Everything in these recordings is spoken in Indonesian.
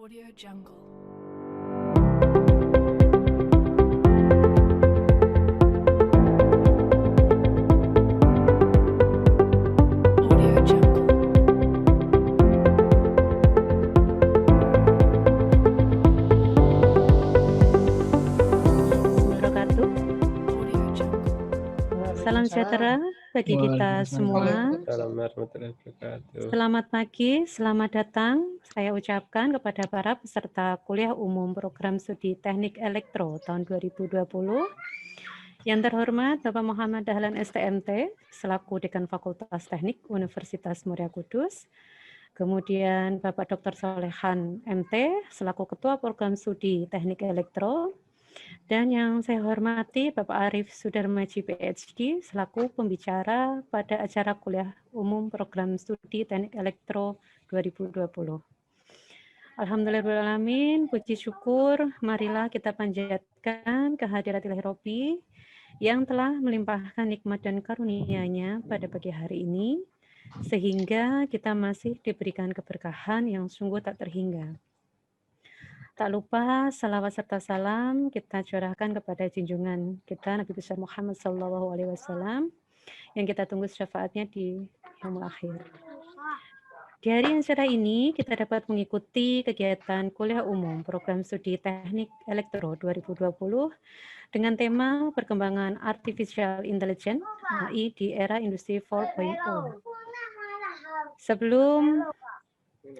Audio Jungle. Audio Jungle. Wabarakatuh. Audio Jungle. Salam sejahtera bagi kita semua. Assalamualaikum warahmatullahi wabarakatuh. Selamat pagi, selamat datang. Saya ucapkan kepada para peserta kuliah umum program studi Teknik Elektro tahun 2020. Yang terhormat Bapak Muhammad Dahlan STMT, selaku Dekan Fakultas Teknik Universitas Muria Kudus. Kemudian Bapak Dr. Solehan MT, selaku Ketua Program Studi Teknik Elektro. Dan yang saya hormati Bapak Arif Sudarmaji PhD, selaku pembicara pada acara kuliah umum program studi Teknik Elektro 2020. Alhamdulillahirrahmanirrahim, puji syukur, marilah kita panjatkan kehadirat Ilahi Robbi yang telah melimpahkan nikmat dan karunia-Nya pada pagi hari ini, sehingga kita masih diberikan keberkahan yang sungguh tak terhingga. Tak lupa salawat serta salam kita curahkan kepada junjungan kita Nabi besar Muhammad SAW yang kita tunggu syafaatnya di yaumul akhir. Di hari yang cerah ini kita dapat mengikuti kegiatan kuliah umum program studi Teknik Elektro 2020 dengan tema perkembangan Artificial Intelligence AI di era Industri 4.0. Sebelum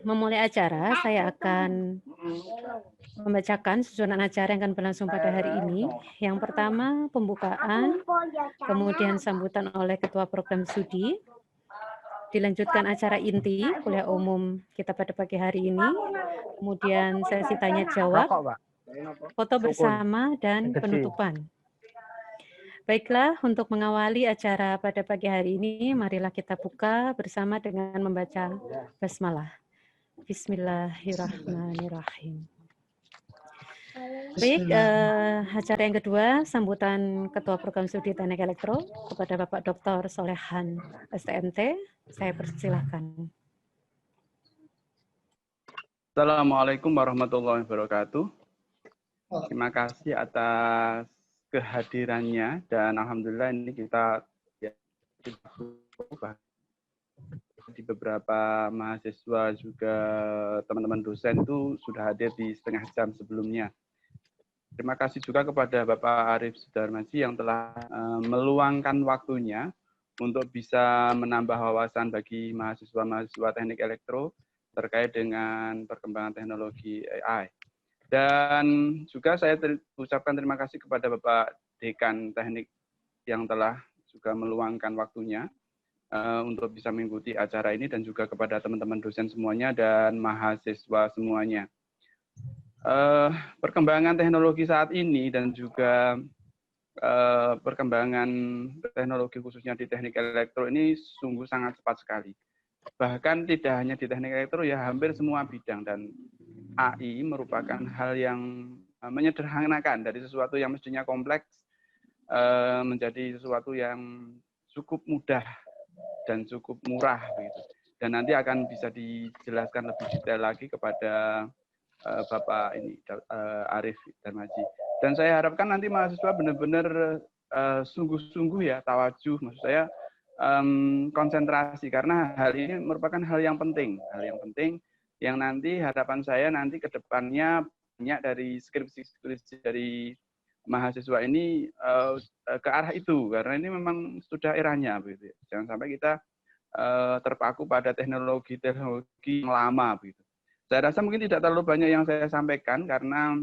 memulai acara, saya akan membacakan susunan acara yang akan berlangsung pada hari ini. Yang pertama, pembukaan, kemudian sambutan oleh Ketua Program Studi, dilanjutkan acara inti kuliah umum kita pada pagi hari ini, kemudian sesi tanya jawab, foto bersama, dan penutupan. Baiklah, untuk mengawali acara pada pagi hari ini, marilah kita buka bersama dengan membaca basmalah. Bismillahirrahmanirrahim. Baik, acara yang kedua, sambutan Ketua Program Studi Teknik Elektro kepada Bapak Dr. Solehan STMT. Saya persilahkan. Assalamualaikum warahmatullahi wabarakatuh. Terima kasih atas kehadirannya dan alhamdulillah ini kita di beberapa mahasiswa juga teman-teman dosen itu sudah hadir di setengah jam sebelumnya. Terima kasih juga kepada Bapak Arif Sudarmaji yang telah meluangkan waktunya untuk bisa menambah wawasan bagi mahasiswa-mahasiswa teknik elektro terkait dengan perkembangan teknologi AI. Dan juga saya ucapkan terima kasih kepada Bapak Dekan Teknik yang telah juga meluangkan waktunya untuk bisa mengikuti acara ini dan juga kepada teman-teman dosen semuanya dan mahasiswa semuanya. Perkembangan teknologi saat ini dan juga perkembangan teknologi khususnya di teknik elektro ini sungguh sangat cepat sekali. Bahkan tidak hanya di teknik elektro, ya hampir semua bidang, dan AI merupakan hal yang menyederhanakan dari sesuatu yang mestinya kompleks menjadi sesuatu yang cukup mudah dan cukup murah gitu. Dan nanti akan bisa dijelaskan lebih detail lagi kepada Bapak ini Arif Darmaji. Dan saya harapkan nanti mahasiswa benar-benar sungguh-sungguh ya, tawajuh, maksud saya konsentrasi, karena hal ini merupakan hal yang penting yang nanti harapan saya nanti ke depannya banyak dari skripsi dari mahasiswa ini ke arah itu, karena ini memang sudah eranya begitu. Jangan sampai kita terpaku pada teknologi yang lama begitu. Saya rasa mungkin tidak terlalu banyak yang saya sampaikan karena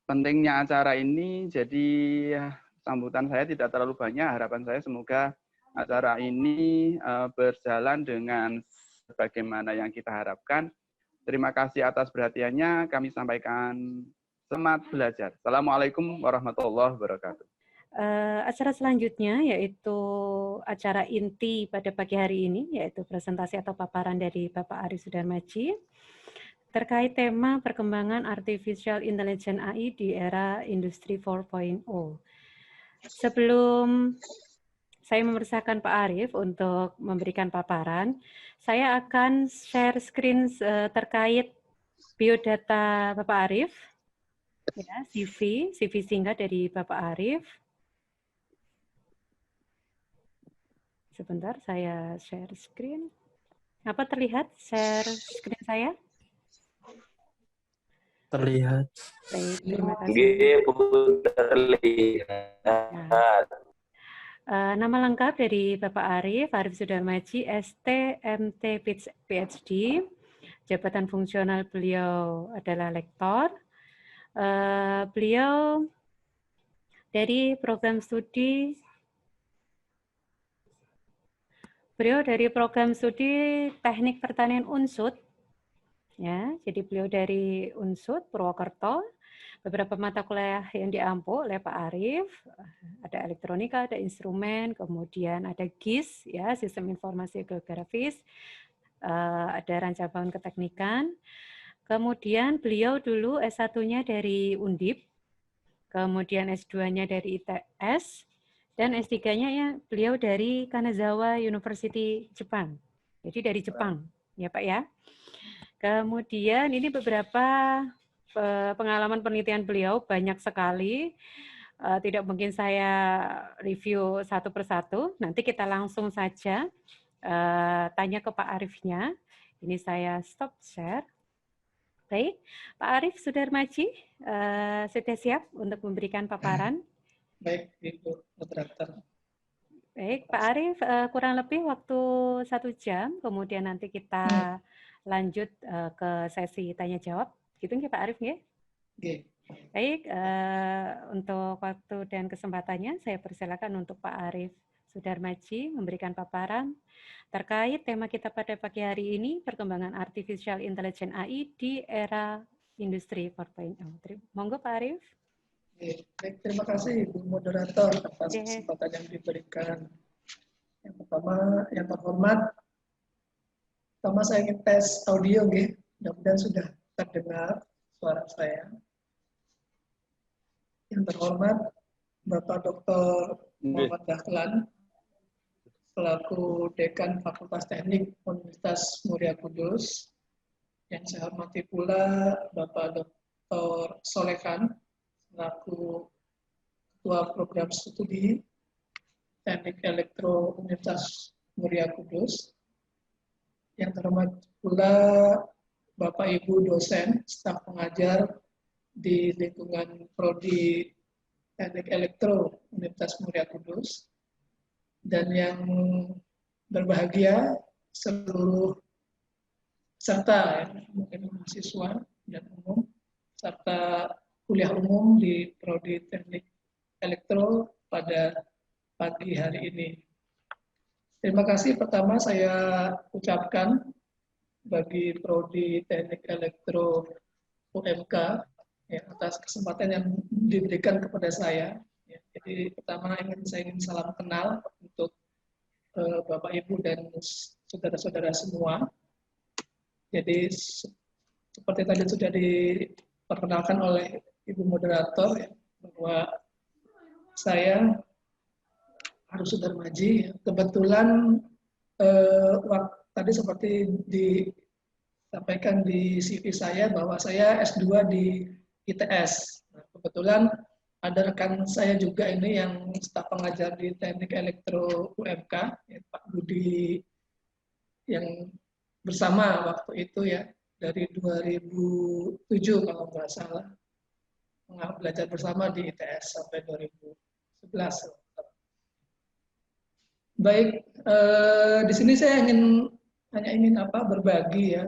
pentingnya acara ini, jadi sambutan saya tidak terlalu banyak. Harapan saya semoga acara ini berjalan dengan bagaimana yang kita harapkan. Terima kasih atas perhatiannya. Kami sampaikan selamat belajar. Assalamualaikum warahmatullahi wabarakatuh. Acara selanjutnya yaitu acara inti pada pagi hari ini, yaitu presentasi atau paparan dari Bapak Arif Sudarmaji terkait tema perkembangan Artificial Intelligence AI di era Industri 4.0. Sebelum saya memersilahkan Pak Arief untuk memberikan paparan. Saya akan share screen terkait biodata Bapak Arief, ya, CV singkat dari Bapak Arief. Sebentar, saya share screen. Apa terlihat share screen saya? Terlihat. Baik, terima kasih. Nggih, Bu, terlihat. Nama lengkap dari Bapak Arief Sudarmaji, ST, MT, PhD. Jabatan fungsional beliau adalah lektor. Beliau dari program studi Teknik Pertanian Unsud. Ya, jadi beliau dari Unsud Purwokerto. Beberapa mata kuliah yang diampu oleh Pak Arief, ada elektronika, ada instrumen, kemudian ada GIS, ya, sistem informasi geografis, ada rancangan bangun keteknikan. Kemudian beliau dulu S1-nya dari Undip, kemudian S2-nya dari ITS, dan S3-nya ya beliau dari Kanazawa University Jepang. Jadi dari Jepang, ya Pak ya. Kemudian ini beberapa pengalaman penelitian beliau banyak sekali. Tidak mungkin saya review satu persatu. Nanti kita langsung saja tanya ke Pak Ariefnya. Ini saya stop share. Baik, Pak Arief Sudarmaji sudah siap untuk memberikan paparan? Baik, Ibu Moderator. Baik, Pak Arief, kurang lebih waktu 1 jam, kemudian nanti kita lanjut ke sesi tanya jawab. Gitu nggih Pak Arief nggih? Oke. Baik, untuk waktu dan kesempatannya saya persilakan untuk Pak Arief Sudarmaji memberikan paparan terkait tema kita pada pagi hari ini, perkembangan Artificial Intelligence AI di era Industri 4.0. Monggo Pak Arief. Baik, terima kasih Ibu Moderator atas kesempatan yang diberikan. Yang pertama, yang terhormat, saya ingin tes audio, nggih. Mudah-mudahan sudah terdengar suara saya. Yang terhormat, Bapak Dr. Muhammad Dahlan, selaku Dekan Fakultas Teknik Universitas Muria Kudus. Yang saya hormati pula Bapak Dr. Solekan, selaku Ketua Program Studi Teknik Elektro Universitas Muria Kudus. Yang terhormat pula Bapak Ibu dosen, staf pengajar di lingkungan Prodi Teknik Elektro Universitas Muria Kudus. Dan yang berbahagia seluruh serta mungkin mahasiswa dan umum serta kuliah umum di Prodi Teknik Elektro pada pagi hari ini. Terima kasih pertama saya ucapkan bagi Prodi Teknik Elektro UMK ya, atas kesempatan yang diberikan kepada saya. Ya, jadi pertama saya ingin salam kenal untuk Bapak Ibu dan saudara-saudara semua. Jadi seperti tadi sudah diperkenalkan oleh Ibu Moderator ya, bahwa saya Arief Sudarmaji. Kebetulan tadi seperti disampaikan di CV saya bahwa saya S2 di ITS. Nah, kebetulan ada rekan saya juga ini yang staf pengajar di Teknik Elektro UMK, ya, Pak Budi, yang bersama waktu itu ya dari 2007 kalau nggak salah belajar bersama di ITS sampai 2011. Baik, di sini saya ingin berbagi ya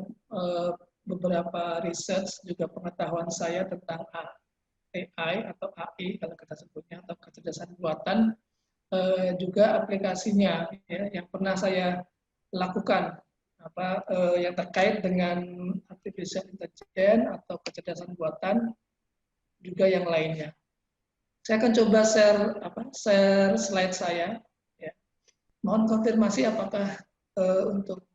beberapa research juga pengetahuan saya tentang AI atau AI kalau kita sebutnya atau kecerdasan buatan, juga aplikasinya ya, yang pernah saya lakukan yang terkait dengan artificial intelligence atau kecerdasan buatan juga yang lainnya. Saya akan coba share slide saya. Ya. Mohon konfirmasi apakah untuk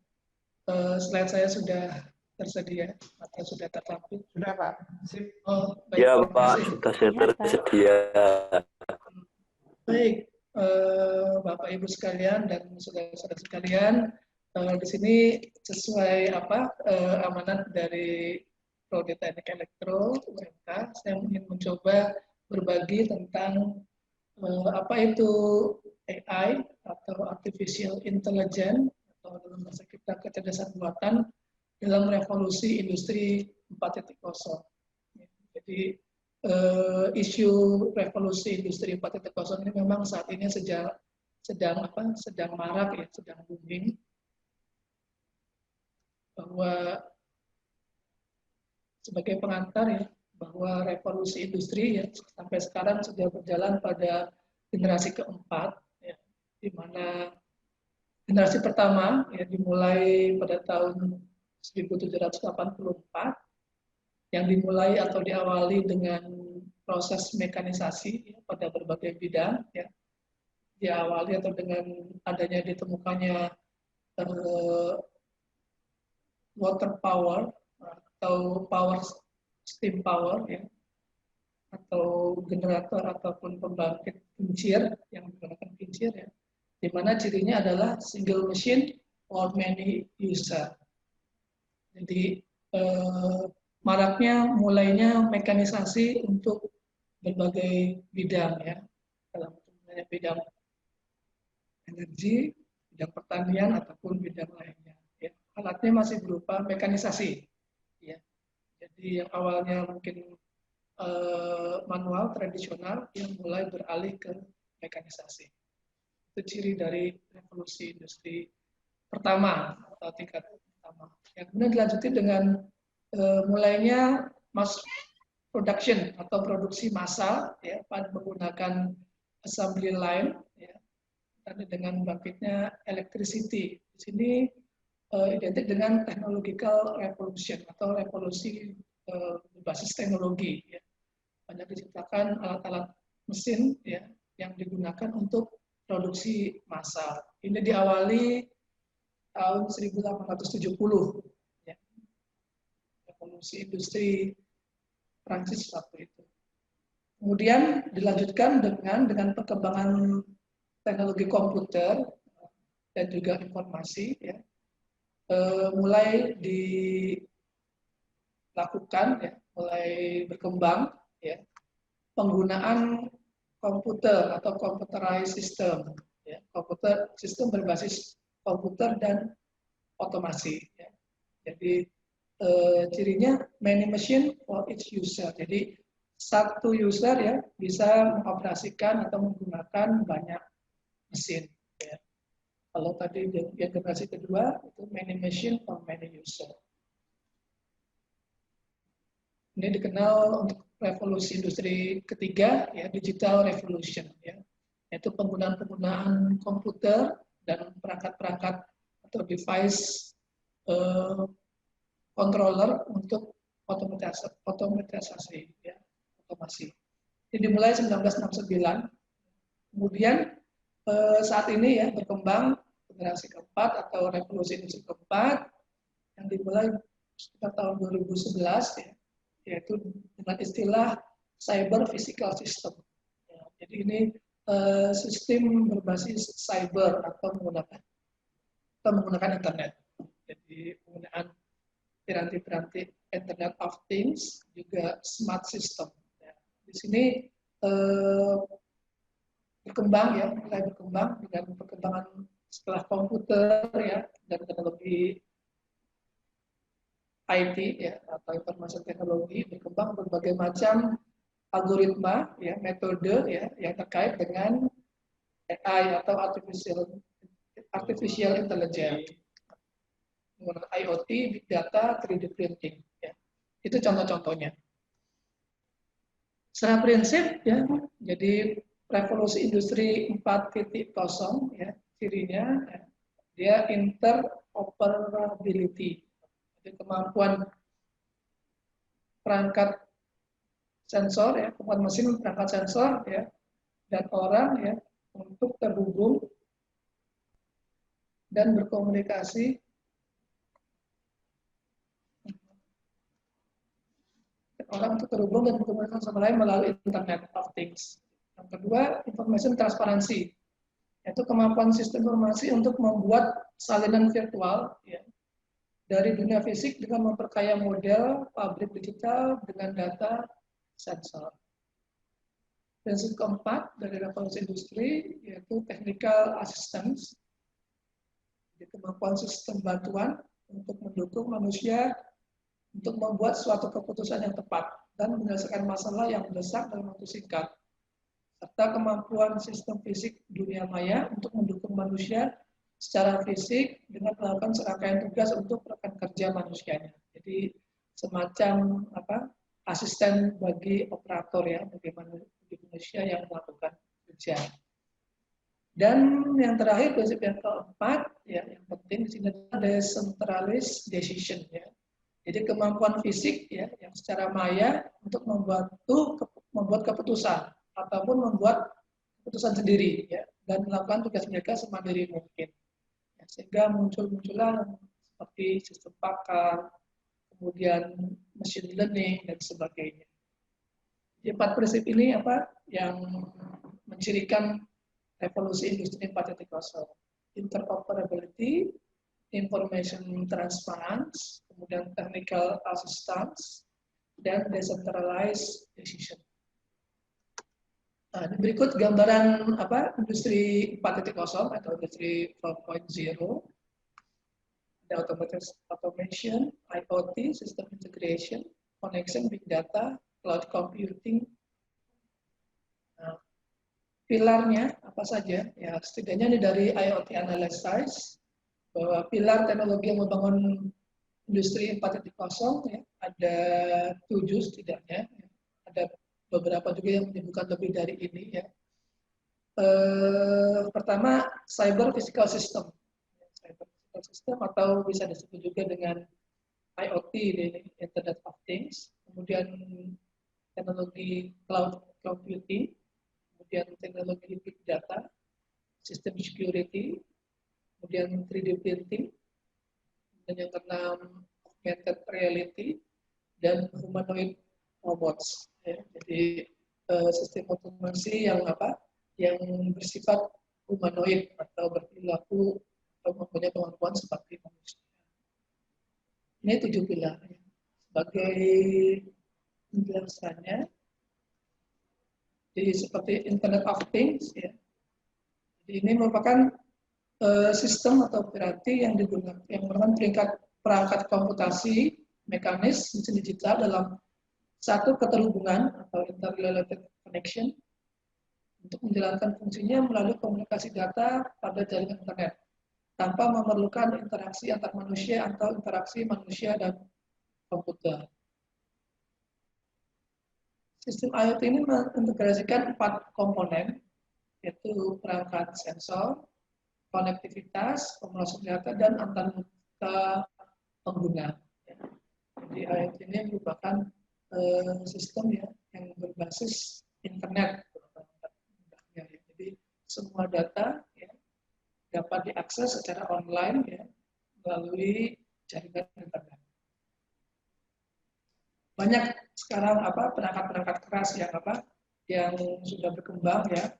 slide saya sudah tersedia atau sudah tertampil? Sudah Pak. Sip. Oh, baik. Ya Pak, sudah tersedia. Baik, Bapak Ibu sekalian dan saudara-saudara sekalian, di sini sesuai amanat dari Prodi Teknik Elektro UMK, saya ingin mencoba berbagi tentang apa itu AI atau Artificial Intelligence atau dalam bahasa kita kecerdasan buatan dalam revolusi industri 4.0. Jadi isu revolusi industri 4.0 ini memang saat ini sedang marak ya, sedang booming, bahwa sebagai pengantar ya, bahwa revolusi industri ya sampai sekarang sudah berjalan pada generasi keempat ya, di mana generasi pertama ya dimulai pada tahun 1784 yang dimulai atau diawali dengan proses mekanisasi ya, pada berbagai bidang ya, diawali atau dengan adanya ditemukannya water power atau steam power ya, atau generator ataupun pembangkit kincir yang menggunakan kincir ya, di mana cirinya adalah single machine or many user. Jadi maraknya mulainya mekanisasi untuk berbagai bidang ya, dalam bidang energi, bidang pertanian ataupun bidang lainnya. Ya. Alatnya masih berupa mekanisasi. Ya. Jadi yang awalnya mungkin manual tradisional yang mulai beralih ke mekanisasi. Itu ciri dari revolusi industri pertama atau tingkat pertama. Yang kemudian dilanjuti dengan mulainya mass production atau produksi massal ya, menggunakan assembly line ya, dan dengan bangkitnya electricity. Di sini identik dengan technological revolution atau revolusi berbasis teknologi ya. Banyak diciptakan alat-alat mesin ya yang digunakan untuk produksi massal. Ini diawali tahun 1870 ya. Revolusi industri Prancis waktu itu. Kemudian dilanjutkan dengan perkembangan teknologi komputer dan juga informasi ya. Mulai dilakukan ya, mulai berkembang ya, penggunaan komputer atau computerized system ya, komputer sistem berbasis komputer dan otomasi ya. Jadi cirinya many machine for each user. Jadi satu user ya bisa mengoperasikan atau menggunakan banyak mesin ya. Kalau tadi yang generasi kedua itu many machine for many user. Ini dikenal untuk revolusi industri ketiga ya, digital revolution ya. Yaitu penggunaan komputer dan perangkat-perangkat atau device controller untuk otomatisasi ya, otomasi. Ini dimulai 1969. Kemudian saat ini ya berkembang generasi keempat atau revolusi industri keempat yang dimulai sekitar tahun 2011 ya, yaitu dengan istilah cyber physical system. Ya, jadi ini sistem berbasis cyber atau menggunakan internet. Jadi penggunaan piranti-piranti Internet of Things, juga smart system. Ya. Di sini berkembang ya, mulai berkembang dengan perkembangan setelah komputer ya dan teknologi IT ya atau informasi teknologi, berkembang berbagai macam algoritma ya, metode ya yang terkait dengan AI atau artificial intelligence. Menggunakan IoT, Big Data, 3D Printing. Ya. Itu contoh-contohnya. Secara prinsip, ya, jadi revolusi industri 4.0, ya, cirinya, ya, dia interoperability. Jadi kemampuan perangkat sensor, ya, kemampuan mesin perangkat sensor, ya, dan orang, ya, untuk terhubung dan berkomunikasi orang untuk terhubung dan berkomunikasi sama lain melalui Internet of Things. Yang kedua, information transparansi. yaitu kemampuan sistem informasi untuk membuat salinan virtual ya, dari dunia fisik dengan memperkaya model pabrik digital dengan data sensor. Prinsip keempat dari revolusi industri yaitu technical assistance, jadi kemampuan sistem bantuan untuk mendukung manusia untuk membuat suatu keputusan yang tepat dan menyelesaikan masalah yang mendesak dalam waktu singkat, serta kemampuan sistem fisik dunia maya untuk mendukung manusia secara fisik dengan melakukan serangkaian tugas untuk rekan kerja manusianya. Jadi semacam asisten bagi operator ya, bagi manusia yang melakukan kerja. Dan yang terakhir, prinsip yang keempat ya, yang penting di sini adalah decentralized decision ya. Jadi kemampuan fisik ya, yang secara maya untuk membuat keputusan ataupun membuat keputusan sendiri ya, dan melakukan tugas mereka semandiri mungkin ya, sehingga muncullah seperti sistem pakar, kemudian machine learning dan sebagainya. Jadi 4 prinsip ini yang mencirikan revolusi industri 4.0: interoperability, information transparency, kemudian technical assistance, dan decentralized decision. Nah, berikut gambaran industri 4.0 atau industri 4.0. Ada automation, IoT, system integration, connection, big data, cloud computing. Nah, pilarnya apa saja? Ya, setidaknya ini dari IoT Analysis, bahwa pilar teknologi yang membangun industri 4.0 ya, ada 7 setidaknya. Ada beberapa juga yang menyebutkan lebih dari ini ya. Pertama, cyber physical system. Cyber physical system atau bisa disebut juga dengan IoT, Internet of Things. Kemudian teknologi cloud computing, kemudian teknologi big data, system security, kemudian 3D printing, dan yang keenam augmented reality dan humanoid robots. Ya, jadi sistem otomasi yang bersifat humanoid atau berperilaku atau mempunyai kemampuan seperti manusia. Ini 7 pilar. Sebagai penjelasannya, jadi seperti Internet of Things ya. Jadi ini merupakan sistem atau operasi yang digunakan yang merupakan perangkat komputasi mekanis mesin digital dalam satu keterhubungan atau interrelated connection untuk menjalankan fungsinya melalui komunikasi data pada jaringan internet tanpa memerlukan interaksi antar manusia atau interaksi manusia dan komputer. Sistem IoT ini mengintegrasikan 4 komponen, yaitu perangkat sensor, konektivitas, pemrosesan data, dan antarmuka pengguna. Jadi IoT ini merupakan sistem ya yang berbasis internet. Jadi semua data ya, dapat diakses secara online ya, melalui jaringan internet. Banyak sekarang perangkat-perangkat keras yang sudah berkembang ya.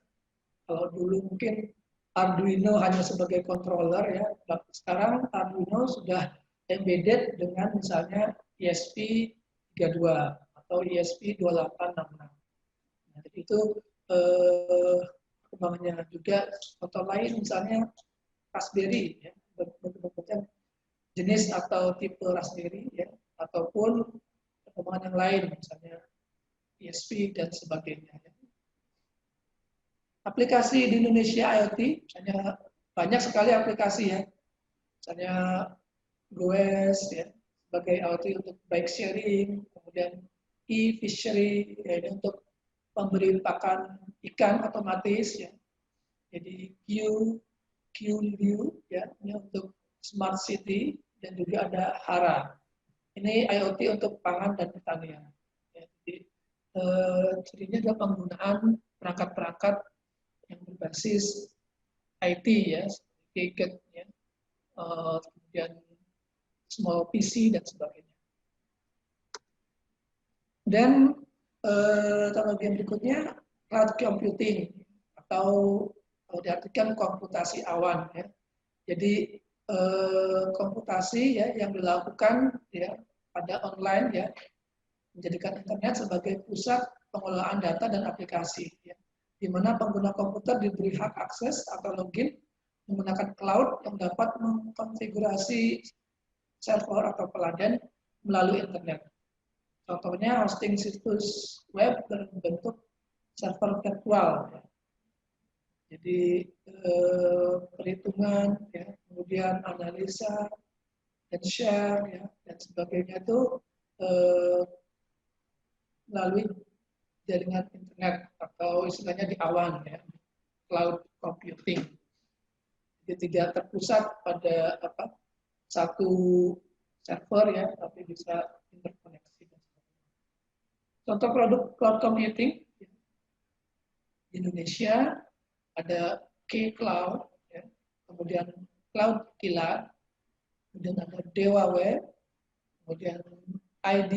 Kalau dulu mungkin Arduino hanya sebagai controller ya, sekarang Arduino sudah embedded dengan misalnya ESP32 atau ESP2866. Nah, itu perkembangannya juga. Contoh lain misalnya Raspberry ya, bentuk-bentuknya jenis atau tipe Raspberry ya, ataupun perkembangan yang lain misalnya ESP dan sebagainya. Ya. Aplikasi di Indonesia IoT, misalnya banyak sekali aplikasi ya, misalnya Goes ya, sebagai IoT untuk bike sharing, kemudian e-fishery ya, ini untuk pemberi pakan ikan otomatis ya, jadi Q-View ya, ini untuk smart city, dan juga ada HARA. Ini IoT untuk pangan dan pertanian. Ya, jadi cirinya adalah penggunaan perangkat-perangkat yang berbasis IT ya, seperti gadget ya, kemudian small PC dan sebagainya. Dan teknologi yang berikutnya cloud computing atau diartikan komputasi awan ya. Jadi komputasi ya yang dilakukan ya pada online ya, menjadikan internet sebagai pusat pengelolaan data dan aplikasi ya, di mana pengguna komputer diberi hak akses atau login menggunakan cloud yang dapat mengkonfigurasi server atau peladen melalui internet. Contohnya hosting situs web berbentuk server virtual ya. Jadi perhitungan, ya, kemudian analisa dan share, ya, dan sebagainya itu melalui jaringan internet atau istilahnya di awan, ya, cloud computing. Jadi tidak terpusat pada satu server ya, tapi bisa interkoneksi. Contoh produk cloud computing di Indonesia ada K-Cloud, ya, kemudian Cloud Kilat, kemudian ada Dewa Web, kemudian ID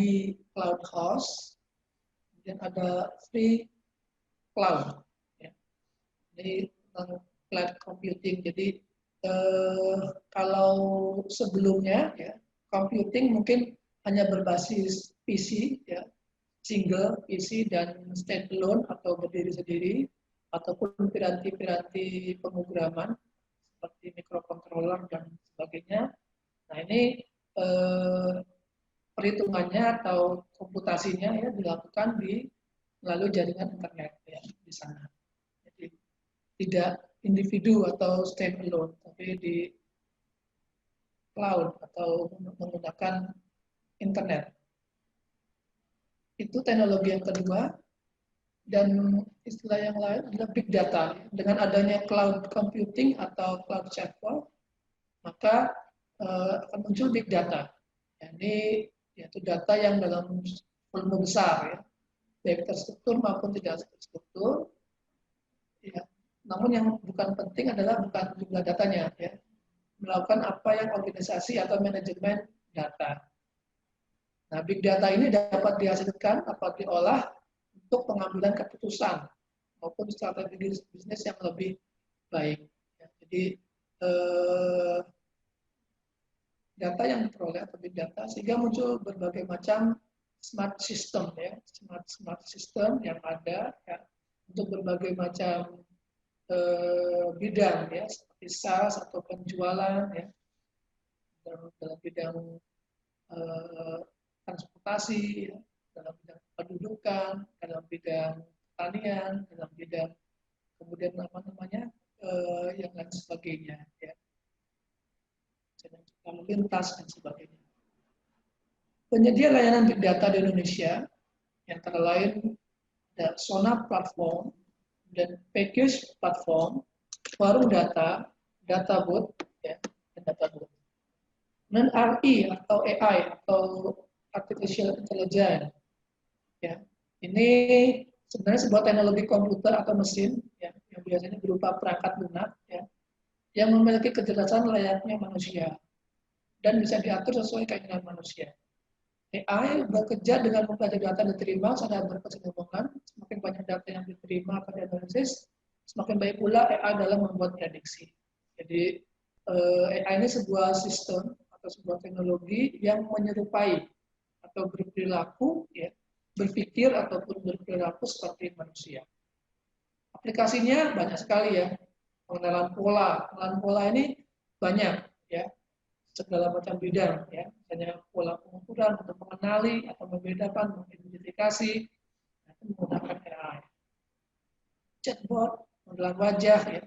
Cloud Host, kemudian ada Free Cloud. Ya. Ini tentang cloud computing. Jadi kalau sebelumnya ya, computing mungkin hanya berbasis PC, ya, single PC dan standalone atau berdiri sendiri, ataupun piranti-piranti pemrograman seperti microcontroller dan sebagainya. Nah ini perhitungannya atau komputasinya ya dilakukan melalui jaringan internet ya di sana. Jadi tidak individu atau standalone, tapi di cloud atau menggunakan internet. Itu teknologi yang kedua. Dan istilah yang lain adalah big data. Dengan adanya cloud computing atau cloud chatbot, maka akan muncul big data. Ini yaitu data yang dalam volume besar, ya, baik terstruktur maupun tidak terstruktur. Ya. Namun yang bukan penting adalah bukan jumlah datanya, ya, melakukan apa yang organisasi atau manajemen data. Nah, big data ini dapat dihasilkan, dapat diolah untuk pengambilan keputusan maupun strategi bisnis yang lebih baik. Ya, jadi data yang diperoleh atau big data sehingga muncul berbagai macam smart system, ya, smart system yang ada ya, untuk berbagai macam bidang, ya, seperti sales atau penjualan, ya, dalam bidang transportasi, ya, dalam bidang pendudukan, dalam bidang pertanian, dalam bidang kemudian yang lain sebagainya, ya, lalu lintas dan sebagainya. Penyedia layanan big data di Indonesia yang antara lain ada Sona Platform dan Package Platform, Forum Data, Databot, ya, dan Databot. Dan RI atau AI atau Artificial Intelligence. Ya, ini sebenarnya sebuah teknologi komputer atau mesin ya, yang biasanya berupa perangkat lunak ya, yang memiliki kecerdasan layaknya manusia dan bisa diatur sesuai keinginan manusia. AI bekerja dengan mempelajari data yang diterima secara berkesinambungan. Semakin banyak data yang diterima pada analisis, semakin baik pula AI dalam membuat prediksi. Jadi AI ini sebuah sistem atau sebuah teknologi yang menyerupai atau berperilaku ya, berpikir ataupun berperilaku seperti manusia. Aplikasinya banyak sekali ya. Pengenalan pola ini banyak ya, segala macam bidang ya. Misalnya pola pengukuran untuk mengenali atau membedakan, mengidentifikasi, menggunakan AI. Chatbot, pengenalan wajah ya,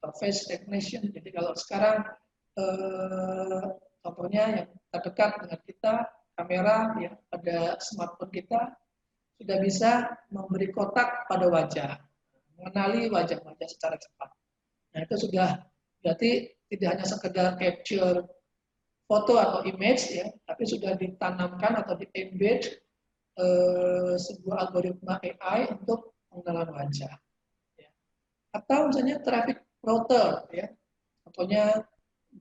atau face recognition. Jadi kalau sekarang contohnya yang terdekat dengan kita, kamera ya pada smartphone kita sudah bisa memberi kotak pada wajah, mengenali wajah-wajah secara cepat. Nah itu sudah berarti tidak hanya sekedar capture foto atau image ya, tapi sudah ditanamkan atau di-embed sebuah algoritma AI untuk pengenalan wajah. Ya. Atau misalnya traffic router ya, contohnya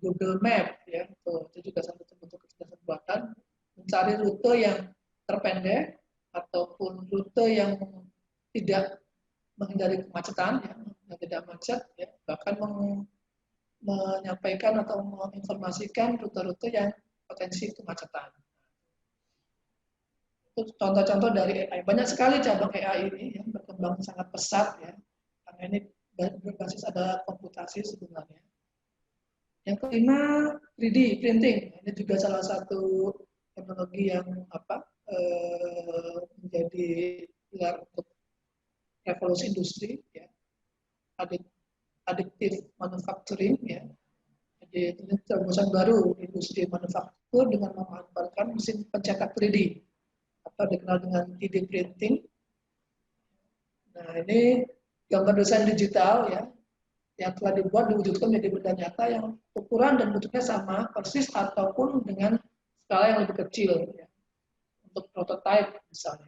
Google Map ya, itu juga satu bentuk kecerdasan buatan, mencari rute yang terpendek ataupun rute yang tidak menghindari kemacetan, ya, yang tidak macet, ya, bahkan menyampaikan atau menginformasikan rute-rute yang potensi kemacetan. Itu contoh-contoh dari AI. Banyak sekali cabang AI ini yang berkembang sangat pesat ya, karena ini berbasis ada komputasi sebenarnya. Yang kelima, 3D printing. Ini juga salah satu teknologi yang menjadi pilar untuk revolusi industri ya. Additive manufacturing ya. Jadi ini terobosan baru industri manufaktur dengan memanfaatkan mesin pencetak 3D atau dikenal dengan 3D printing. Nah, ini gambar desain digital ya yang telah dibuat diwujudkan menjadi benda nyata yang ukuran dan bentuknya sama persis ataupun dengan skala yang lebih kecil ya, untuk prototipe misalnya.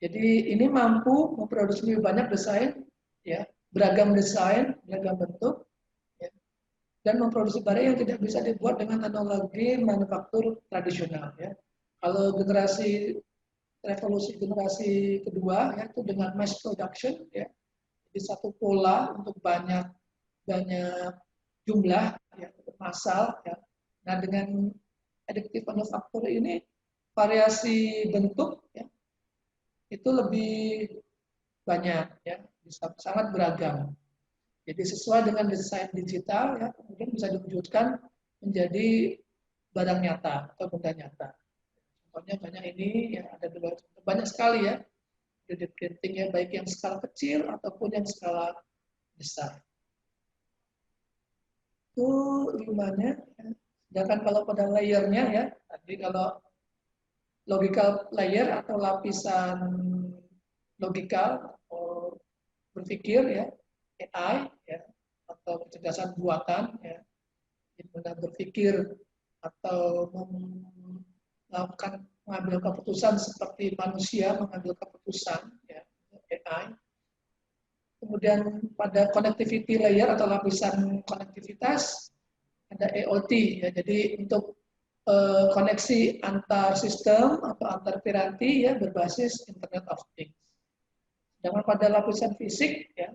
Jadi ini mampu memproduksi lebih banyak desain ya, beragam desain, beragam bentuk ya, dan memproduksi barang yang tidak bisa dibuat dengan teknologi manufaktur tradisional ya. Kalau revolusi generasi kedua ya, itu dengan mass production ya. Jadi satu pola untuk banyak jumlah ya, untuk massal ya. Nah, dengan additive manufacture ini variasi bentuk ya, itu lebih banyak ya, bisa sangat beragam. Jadi sesuai dengan desain digital ya, kemudian bisa diwujudkan menjadi barang nyata atau benda nyata. Contohnya banyak ini ya, ada banyak sekali ya 3D printing ya, baik yang skala kecil ataupun yang skala besar. Itu limanya. Ya. Sedangkan kalau pada layernya ya, tadi kalau logical layer atau lapisan logikal atau berpikir ya, AI ya, atau kecerdasan buatan ya, dimana berpikir atau melakukan mengambil keputusan seperti manusia mengambil keputusan ya, AI. Kemudian pada connectivity layer atau lapisan konektivitas ada IoT ya, jadi untuk koneksi antar sistem atau antar piranti ya berbasis Internet of Things. Sedangkan pada lapisan fisik ya,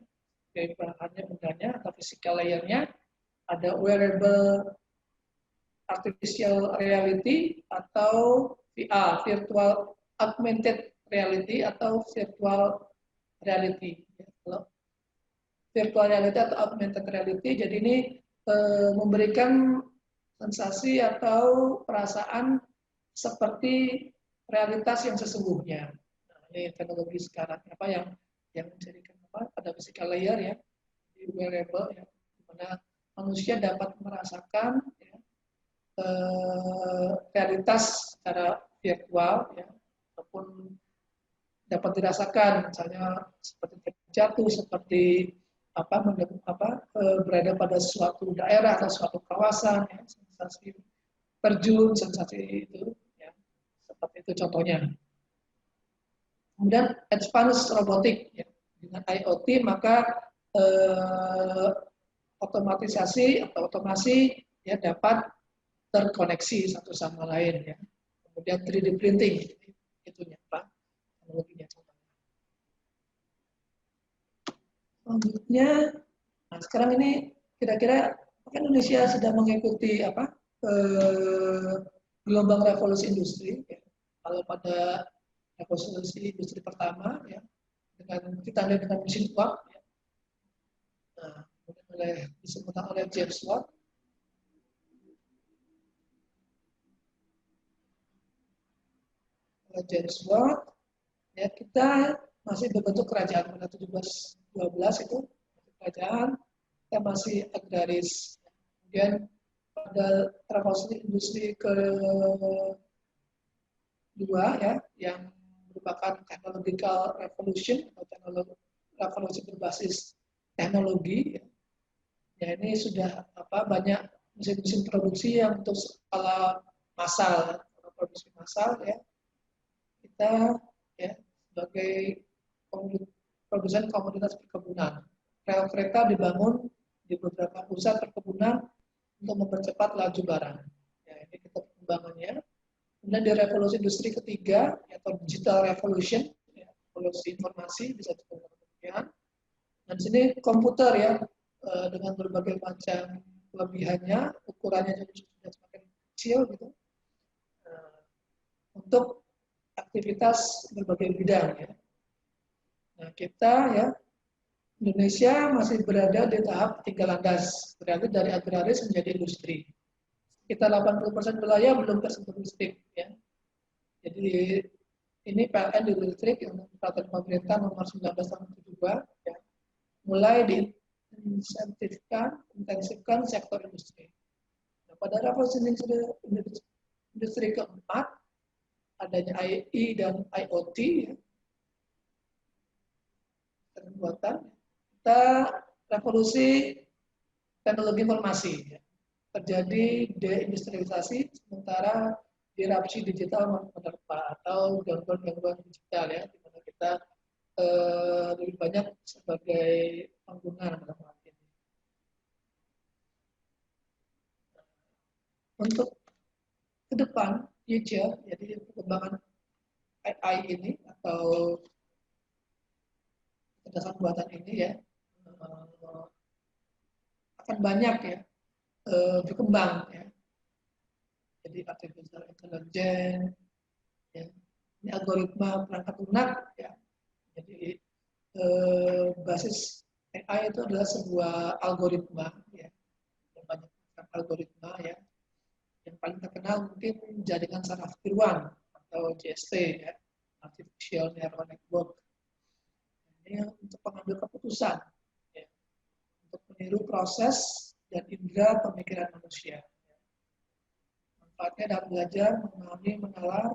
bahannya bendanya atau physical layernya ada wearable artificial reality atau VR, virtual augmented reality atau virtual reality. Kalau virtual reality atau augmented reality, jadi ini memberikan sensasi atau perasaan seperti realitas yang sesungguhnya. Nah, ini teknologi sekarang apa yang menjadikan pada physical layer ya, di wearable ya, di mana manusia dapat merasakan ya, realitas secara virtual ya, ataupun dapat dirasakan misalnya seperti terjatuh, seperti berada pada suatu daerah atau suatu kawasan ya, sensasi terjun, sensasi itu ya, seperti itu contohnya. Kemudian advanced robotik ya, dengan IoT maka otomatisasi atau otomasi ya dapat terkoneksi satu sama lain ya. Kemudian 3D printing itunya Pak, teknologinya. Selanjutnya, nah sekarang ini kira-kira Indonesia sedang mengikuti gelombang revolusi industri. Ya. Kalau pada revolusi industri pertama, ya, ditandai dengan mesin uap, ya. Nah, disebutkan oleh James Watt. James Watt, ya kita masih berbentuk kerajaan pada 1712 itu kerajaan, kita masih agraris. Kemudian pada revolusi industri kedua ya, yang merupakan technological revolution atau revolusi berbasis teknologi. Ya ini sudah banyak mesin-mesin produksi yang untuk skala massal, produksi massal ya. Kita ya sebagai produsen komoditas perkebunan. Rel kereta dibangun di beberapa pusat perkebunan untuk mempercepat laju barang. Ya, ini kita perkembangannya. Kemudian di revolusi industri ketiga atau digital revolution, ya, revolusi informasi bisa disebut demikian. Dan di sini komputer ya, dengan berbagai macam kelebihannya, ukurannya juga sudah semakin kecil gitu, untuk aktivitas berbagai bidang ya. Nah, kita ya Indonesia masih berada di tahap tinggal landas, beralih dari agraris menjadi industri. Kita 80% wilayah belum tersentuh listrik ya. Jadi ini PLN di listrik yang peraturan pemerintah nomor 19 tahun 72 ya, mulai intensifkan sektor industri. Nah, pada revolusi industri keempat, adanya AI dan IoT ya, buatan, kita revolusi teknologi informasi ya. Terjadi deindustrialisasi sementara disrupsi digital menerpa atau gangguan-gangguan digital ya, di mana kita lebih banyak sebagai pengguna dalam hal ini. Untuk ke depan, future, jadi perkembangan AI ini atau kecerdasan buatan ini ya akan banyak ya berkembang ya. Jadi artificial intelligence, ya. Ini algoritma perangkat lunak ya. Jadi basis AI itu adalah sebuah algoritma ya. Yang banyak algoritma ya. Yang paling terkenal mungkin jaringan saraf tiruan atau JST ya, Artificial Neural Network. Ini untuk pengambil keputusan ya. Untuk meniru proses dan indera pemikiran manusia. Manfaatnya dalam belajar, memahami, menalar,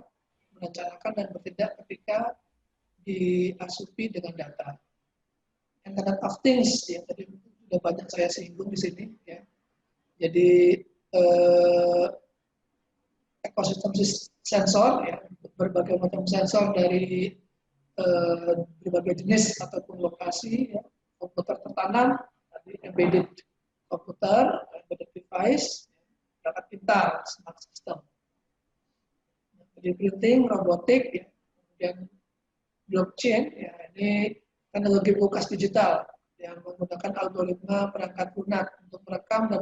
merencanakan dan bertindak ketika diasupi dengan data. Internet of Things ya, tadi sudah banyak saya singgung di sini ya. Jadi ekosistem sensor ya, berbagai macam sensor dari berbagai jenis ataupun lokasi ya. Komputer tertanam, tadi embedded komputer, embedded device, perangkat pintar, smart system. 3D printing, robotik, ya. Kemudian blockchain, ya, ini teknologi kulkas digital yang menggunakan algoritma perangkat lunak untuk merekam dan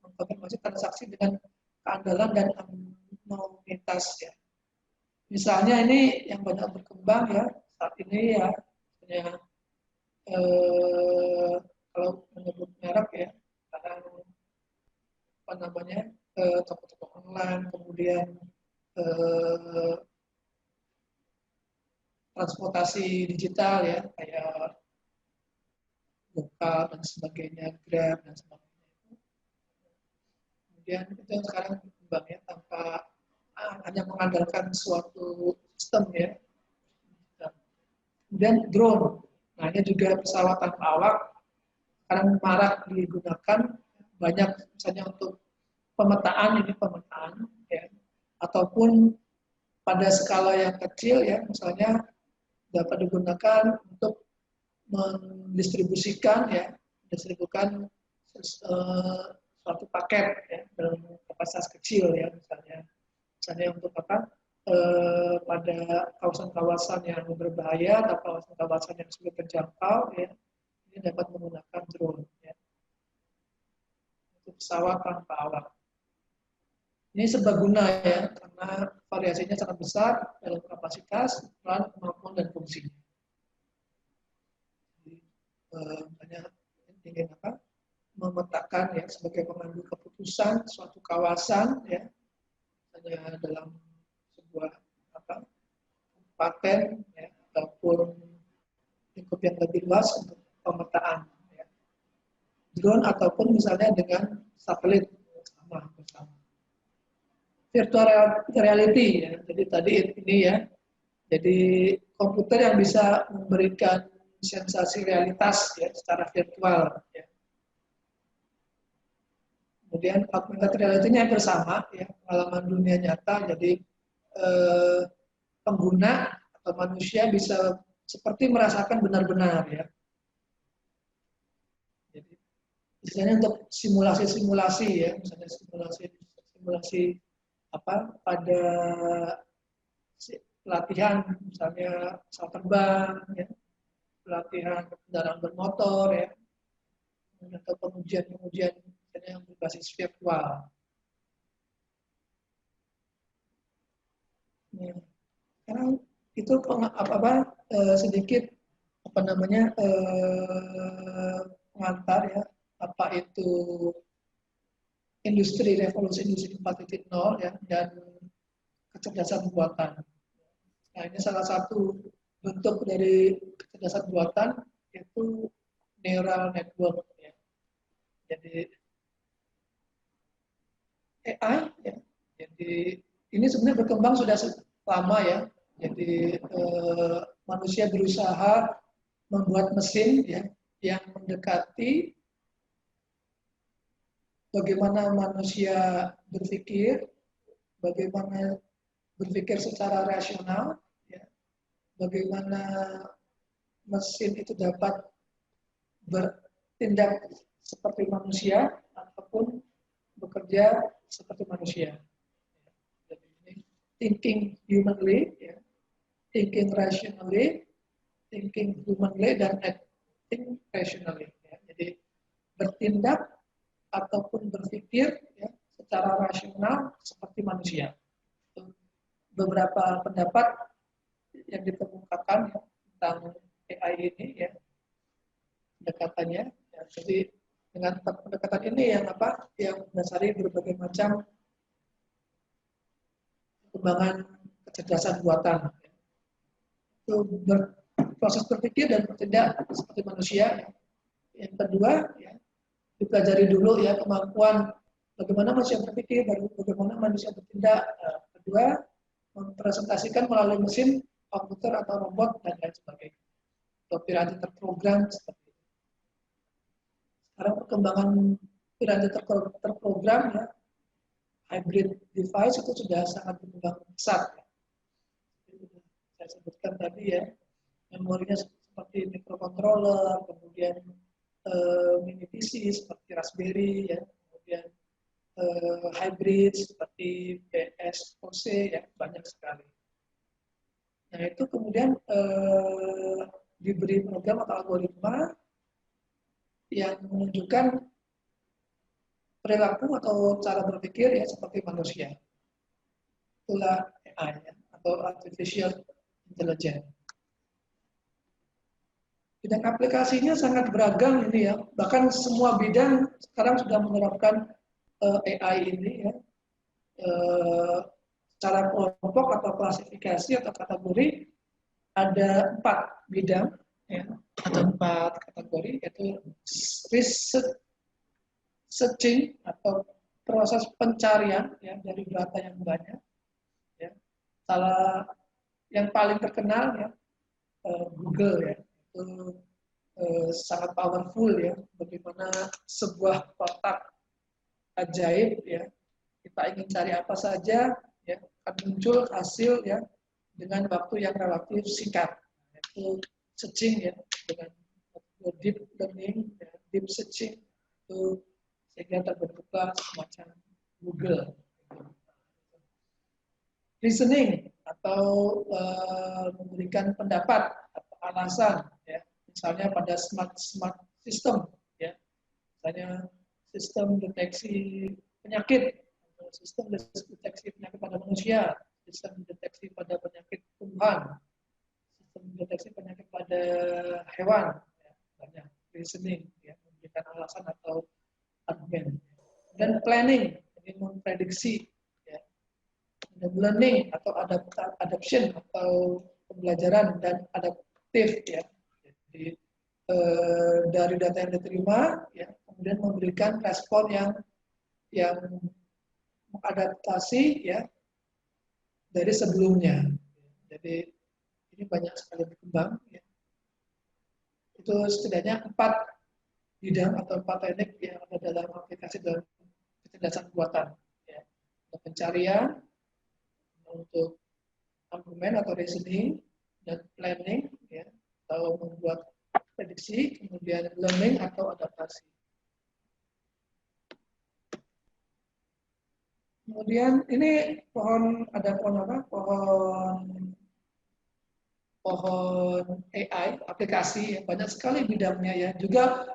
mengkonfirmasi transaksi dengan keandalan dan anonimitas. Ya. Misalnya ini yang banyak berkembang ya saat ini ya, kalau menyebut merek ya, sekarang apa namanya toko-toko online, kemudian transportasi digital ya kayak Gokar dan sebagainya, Grab dan sebagainya. Kemudian itu yang sekarang berkembang ya tanpa hanya mengandalkan suatu sistem ya. Kemudian drone, nah ini juga pesawat tanpa awak sekarang marak digunakan banyak misalnya untuk pemetaan ya, ataupun pada skala yang kecil ya misalnya dapat digunakan untuk mendistribusikan suatu paket ya, dalam kapasitas kecil ya misalnya untuk apa pada kawasan-kawasan yang berbahaya atau kawasan-kawasan yang sulit terjangkau ya ini dapat menggunakan drone ya. Untuk pesawat tanpa awak. Ini serbaguna ya karena variasinya sangat besar dalam kapasitas, peran, kemampuan dan fungsinya. Hanya ingin apa? Memetakan ya sebagai pengambil keputusan suatu kawasan ya hanya dalam sebuah apa paten ya, ataupun lingkup yang lebih luas untuk pemetaan ya. Drone ataupun misalnya dengan satelit bersama. Virtual reality ya. Jadi tadi ini ya. Jadi komputer yang bisa memberikan sensasi realitas ya secara virtual ya. Kemudian augmented reality-nya bersama ya, pengalaman dunia nyata. Jadi pengguna atau manusia bisa seperti merasakan benar-benar ya. Jadi misalnya untuk simulasi-simulasi ya, misalnya simulasi apa pada pelatihan misalnya pesawat terbang ya. pelatihan kendaraan bermotor ya, atau pengujian-pengujian yang berbasis virtual. Nah, sekarang itu sedikit pengantar ya, apa itu revolusi industri 4.0 ya, dan kecerdasan buatan. Nah, ini salah satu bentuk dari kecerdasan buatan itu neural network ya. Jadi AI ya. Jadi ini sebenarnya berkembang sudah lama ya. Jadi manusia berusaha membuat mesin ya yang mendekati bagaimana manusia berpikir, bagaimana berpikir secara rasional, ya, bagaimana mesin itu dapat bertindak seperti manusia ataupun bekerja seperti manusia. Jadi ini thinking humanly, ya, thinking rationally, thinking humanly, dan acting rationally. Ya. Jadi bertindak ataupun berpikir ya, secara rasional seperti manusia. Beberapa pendapat yang dikemukakan ya, tentang AI ini ya, pendekatannya. Ya, jadi dengan pendekatan ini yang mendasari berbagai macam perkembangan kecerdasan buatan. Ya. Itu proses berpikir dan bertindak seperti manusia. Ya. Yang kedua, ya, dipelajari dulu ya kemampuan bagaimana manusia berpikir, baru bagaimana manusia bertindak. Kedua, mempresentasikan melalui mesin, komputer atau robot dan lain sebagainya. Atau piranti terprogram seperti itu. Sekarang perkembangan piranti terprogram ya, hybrid device itu sudah sangat berkembang pesat. Ya. Saya sebutkan tadi ya, memorinya seperti microcontroller, kemudian mini PC seperti Raspberry, ya, kemudian hybrid seperti PSOC, ya, banyak sekali. Nah itu kemudian diberi program atau algoritma yang menunjukkan perilaku atau cara berpikir ya seperti manusia. Itulah AI ya, atau artificial intelligence. Bidang aplikasinya sangat beragam ini ya, bahkan semua bidang sekarang sudah menerapkan AI ini ya, secara kelompok atau klasifikasi atau kategori ada 4 bidang ya, atau 4 kategori, yaitu searching atau proses pencarian ya dari data yang banyak ya. Salah yang paling terkenal ya Google ya, itu sangat powerful ya, bagaimana sebuah kotak ajaib ya, kita ingin cari apa saja ya akan muncul hasil ya dengan waktu yang relatif singkat. Itu searching ya, dengan deep learning ya, deep searching itu sehingga terbentuklah semacam Google. Reasoning atau memberikan pendapat atau alasan ya, misalnya pada smart system ya, misalnya sistem deteksi penyakit, sistem deteksi penyakit pada manusia, sistem deteksi pada penyakit tumbuhan, sistem deteksi penyakit pada hewan, ya, banyak reasoning ya, memberikan alasan atau argumen. Dan planning, ini memprediksi. Dan learning atau adaption atau pembelajaran dan adaptif ya. Jadi dari data yang diterima ya, kemudian memberikan respon yang mengadaptasi ya dari sebelumnya. Jadi ini banyak sekali berkembang ya. Itu setidaknya 4 bidang atau 4 teknik yang ada dalam aplikasi dalam kecerdasan buatan ya. Pencarian, untuk argumen atau reasoning, dan planning ya, atau membuat prediksi, kemudian learning atau adaptasi. Kemudian ini ada pohon pohon AI, aplikasi, banyak sekali bidangnya ya. Juga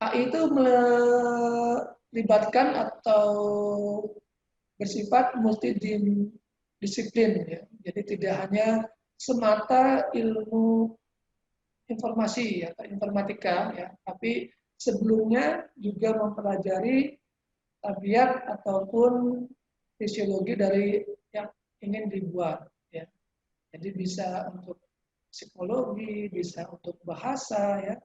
AI itu melibatkan atau bersifat multidisiplin ya. Jadi tidak hanya semata ilmu informasi atau informatika ya, tapi sebelumnya juga mempelajari tabiat ataupun fisiologi dari yang ingin dibuat ya. Jadi bisa untuk psikologi, bisa untuk bahasa ya,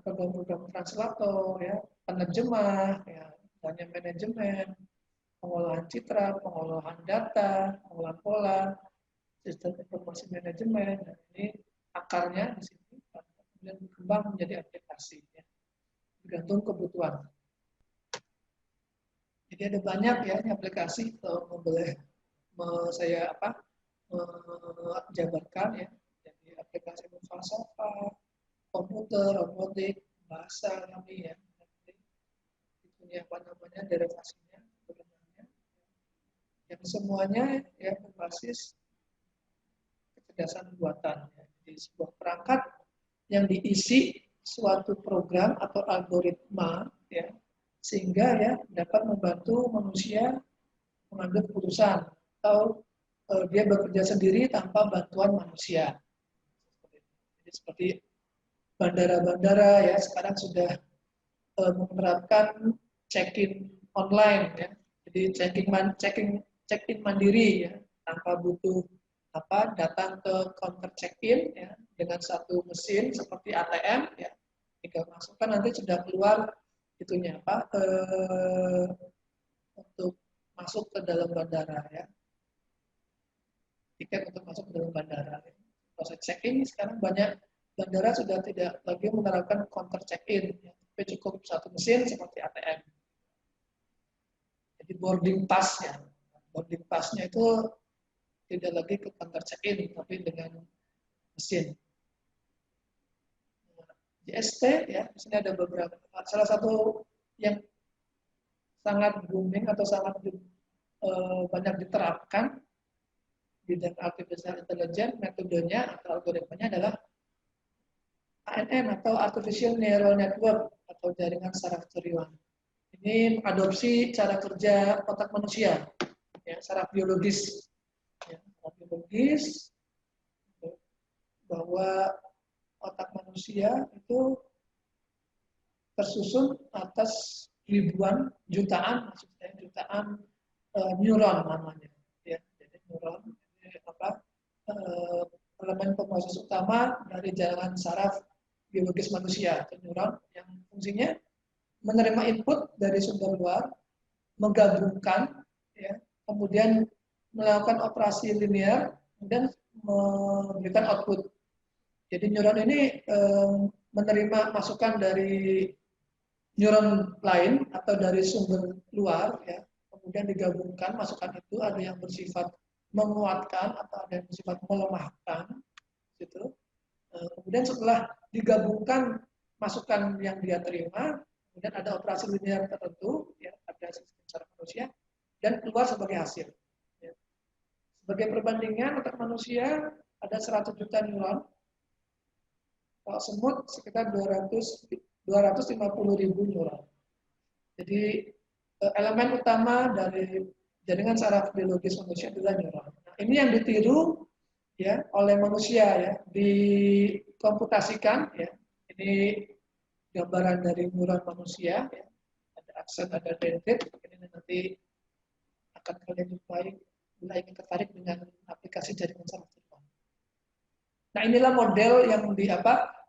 program translator ya, penerjemah ya, dan manajemen, pengolahan citra, pengolahan data, pengolahan pola, sistem informasi manajemen. Dan ini akarnya di sini kemudian berkembang menjadi aplikasi ya, tergantung kebutuhan. Jadi ada banyak ya aplikasi kalau boleh saya jabarkan ya. Jadi aplikasi falsafah, komputer, robotik, bahasa kami ya. Itunya derivasinya sebenarnya. Yang semuanya ya berbasis kecerdasan buatan. Ya. Jadi sebuah perangkat yang diisi suatu program atau algoritma ya, sehingga ya dapat membantu manusia mengambil keputusan atau dia bekerja sendiri tanpa bantuan manusia. Jadi seperti bandara-bandara ya sekarang sudah menerapkan check-in online ya. Jadi check-in mandiri ya, tanpa butuh datang ke counter check-in ya, dengan satu mesin seperti ATM ya. Jika masukkan nanti sudah keluar itunya untuk masuk ke dalam bandara ya. Tiket untuk masuk ke dalam bandara. Proses check-in sekarang banyak bandara sudah tidak lagi menerapkan counter check-in, ya, tapi cukup satu mesin seperti ATM. Jadi boarding pass-nya itu tidak lagi ke counter check-in, tapi dengan mesin. JST ya, di sini ada beberapa. Salah satu yang sangat booming atau sangat banyak diterapkan bidang artificial intelligence, metodenya atau algoritmanya adalah ANN atau Artificial Neural Network atau jaringan saraf tiruan. Ini mengadopsi cara kerja otak manusia, ya, saraf biologis. Ya, saraf biologis bahwa otak manusia itu tersusun atas ribuan, jutaan neuron namanya. Ya, jadi neuron elemen pemroses utama dari jaringan saraf biologis manusia, neuron yang fungsinya menerima input dari sumber luar, menggabungkan, ya, kemudian melakukan operasi linear, dan memberikan output. Jadi neuron ini menerima masukan dari neuron lain atau dari sumber luar, ya, kemudian digabungkan masukan itu, ada yang bersifat menguatkan atau ada yang bersifat melemahkan, gitu. Kemudian setelah digabungkan masukan yang dia terima, kemudian ada operasi linear tertentu, ya, pada sistem saraf manusia, dan keluar sebagai hasil. Ya. Sebagai perbandingan, otak manusia ada 100 juta neuron, kalau semut sekitar 250.000 neuron. Jadi elemen utama dari jaringan saraf biologis manusia adalah neuron. Nah, ini yang ditiru ya oleh manusia ya, dikomputasikan ya. Ini gambaran dari neuron manusia ya. Ada aksen, ada dendrit. Ini nanti akan kalian jumpai bila ingin tertarik dengan aplikasi jaringan saraf tiruan. Nah, inilah model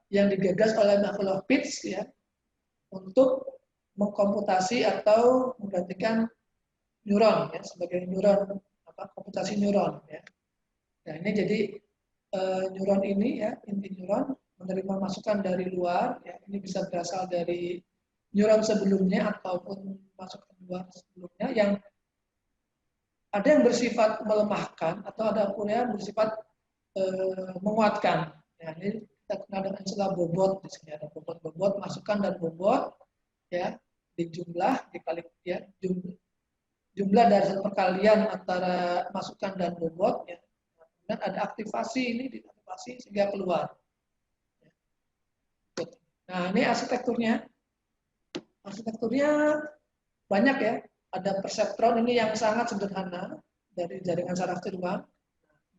yang digagas oleh Pavlov Pitts ya untuk mengkomputasi atau menggantikan neuron ya sebagai neuron komputasi neuron ya. Nah, ini jadi neuron ini ya, inti neuron menerima masukan dari luar ya, ini bisa berasal dari neuron sebelumnya ataupun masukan luar sebelumnya yang ada yang bersifat melemahkan atau ada pun yang bersifat menguatkan. Nah, ini kita kenal dengan istilah bobot. Di sini ada bobot, masukan dan bobot ya, dijumlah dikali ya, jumlah dari perkalian antara masukan dan bobot ya. Dan ada aktivasi ini diaktifasi sehingga keluar. Nah, ini arsitekturnya. Arsitekturnya banyak ya. Ada perseptron ini yang sangat sederhana dari jaringan saraf tiruan.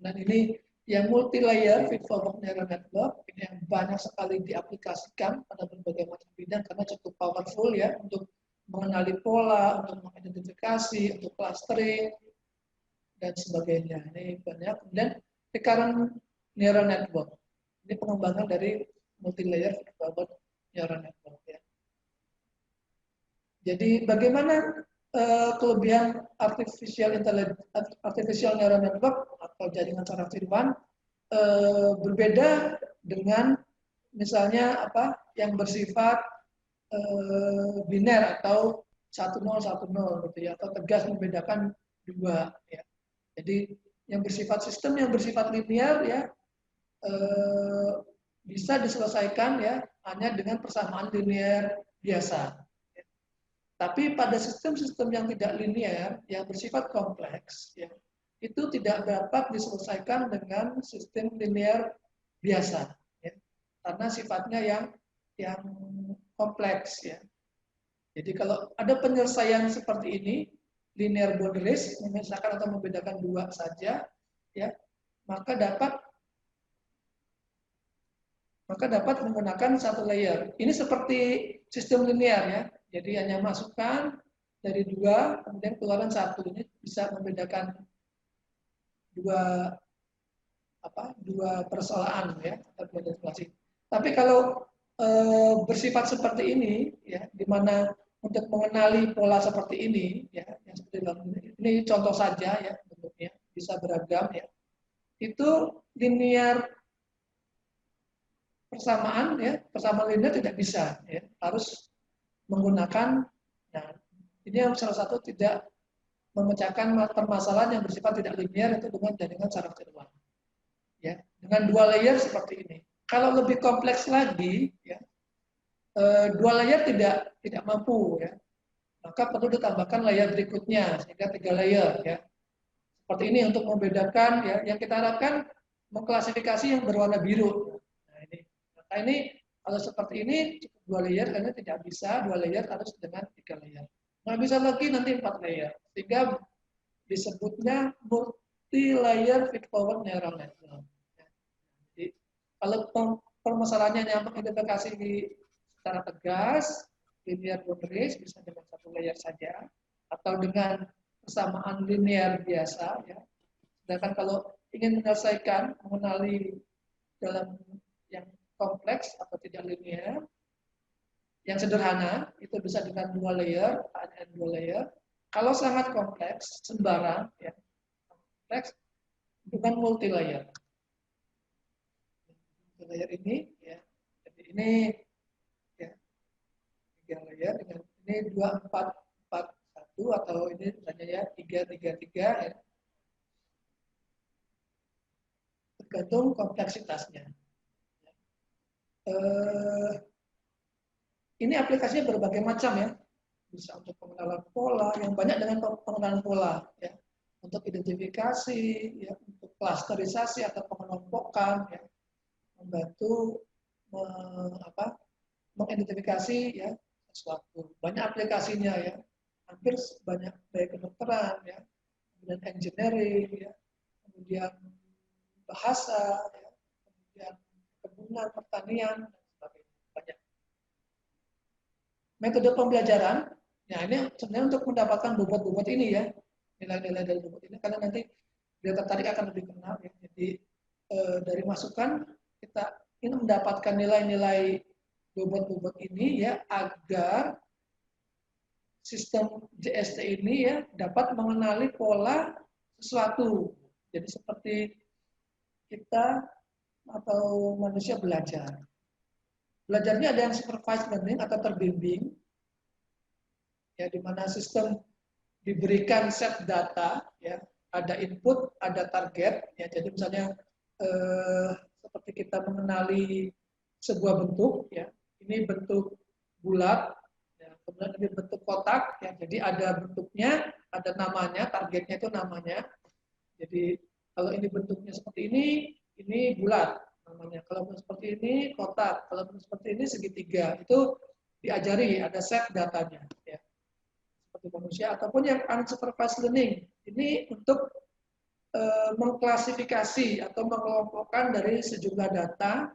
Dan ini yang multi layer feed-forward neural network, ini yang banyak sekali diaplikasikan pada berbagai macam bidang karena cukup powerful ya untuk mengenali pola, untuk mengidentifikasi, untuk clustering dan sebagainya. Ini banyak. Kemudian recurrent neural network. Ini pengembangan dari multi layer feed-forward neural network ya. Jadi bagaimana kelebihan artificial neural network atau jaringan saraf tiruan berbeda dengan misalnya apa yang bersifat biner atau 1010 gitu ya, atau tegas membedakan dua ya. Jadi yang bersifat sistem yang bersifat linear ya bisa diselesaikan ya hanya dengan persamaan linear biasa. Tapi pada sistem-sistem yang tidak linear, yang bersifat kompleks, ya, itu tidak dapat diselesaikan dengan sistem linear biasa, ya, karena sifatnya yang kompleks. Ya. Jadi kalau ada penyelesaian seperti ini, linear boundaries, memisahkan atau membedakan dua saja, ya, maka dapat menggunakan satu layer. Ini seperti sistem linear ya. Jadi hanya masukkan dari dua, kemudian keluaran satu. Ini bisa membedakan dua persoalan ya, atau dua situasi. Tapi kalau bersifat seperti ini, ya, di mana untuk mengenali pola seperti ini, ya, yang seperti dalam ini contoh saja ya bentuknya bisa beragam ya. Itu linear persamaan ya, persamaan linear tidak bisa ya, harus menggunakan, nah ini yang salah satu tidak memecahkan permasalahan yang bersifat tidak linear itu dengan jaringan saraf tiruan. Ya, dengan dua layer seperti ini. Kalau lebih kompleks lagi, ya, dua layer tidak mampu, ya, maka perlu ditambahkan layer berikutnya sehingga 3 layer, ya. Seperti ini untuk membedakan, ya, yang kita harapkan mengklasifikasi yang berwarna biru. Nah ini kalau seperti ini cukup 2 layer karena tidak bisa 2 layer harus dengan 3 layer. Nah bisa lagi nanti 4 layer sehingga disebutnya multi layer feed-forward neural network. Jadi kalau permasalahannya yang mengidentifikasi secara tegas linear boundaries bisa dengan 1 layer saja atau dengan persamaan linear biasa. Ya. Sedangkan kalau ingin menyelesaikan mengenali dalam yang kompleks atau tidak linear, yang sederhana itu bisa dengan 2 layer, dan 2 layer. Kalau sangat kompleks, sembarang, ya, kompleks dengan multi layer. Multi layer ini, ya, jadi ini, ya, 3 layer dengan ini 2, 4, 4, 1 atau ini misalnya ya 3, 3, 3, ya. Tergantung kompleksitasnya. Ini aplikasinya berbagai macam ya, bisa untuk pengenalan pola, yang banyak dengan pengenalan pola, ya, untuk identifikasi, ya, untuk klasterisasi atau pengelompokan, ya, membantu mengidentifikasi ya sesuatu. Banyak aplikasinya ya, hampir banyak baik kedokteran, ya, kemudian engineering, ya, kemudian bahasa, ya, kemudian kebunan, pertanian, dan sebagainya. Banyak. Metode pembelajaran, ya ini sebenarnya untuk mendapatkan bobot-bobot ini ya, nilai-nilai dari bobot ini, karena nanti dia tertarik akan lebih kenal. Ya. Jadi dari masukan kita ingin mendapatkan nilai-nilai bobot-bobot ini ya agar sistem JST ini ya dapat mengenali pola sesuatu. Jadi seperti kita atau manusia belajar. Belajarnya ada yang supervised learning atau terbimbing, ya di mana sistem diberikan set data, ya ada input, ada target, ya jadi misalnya seperti kita mengenali sebuah bentuk, ya ini bentuk bulat, ya, kemudian ini bentuk kotak, ya jadi ada bentuknya, ada namanya, targetnya itu namanya, jadi Kalau ini bentuknya seperti ini bulat namanya. Kalau seperti ini kotak, kalau seperti ini segitiga. Itu diajari, ada set datanya. Ya. Seperti manusia, ataupun yang unsupervised learning. Ini untuk mengklasifikasi atau mengelompokkan dari sejumlah data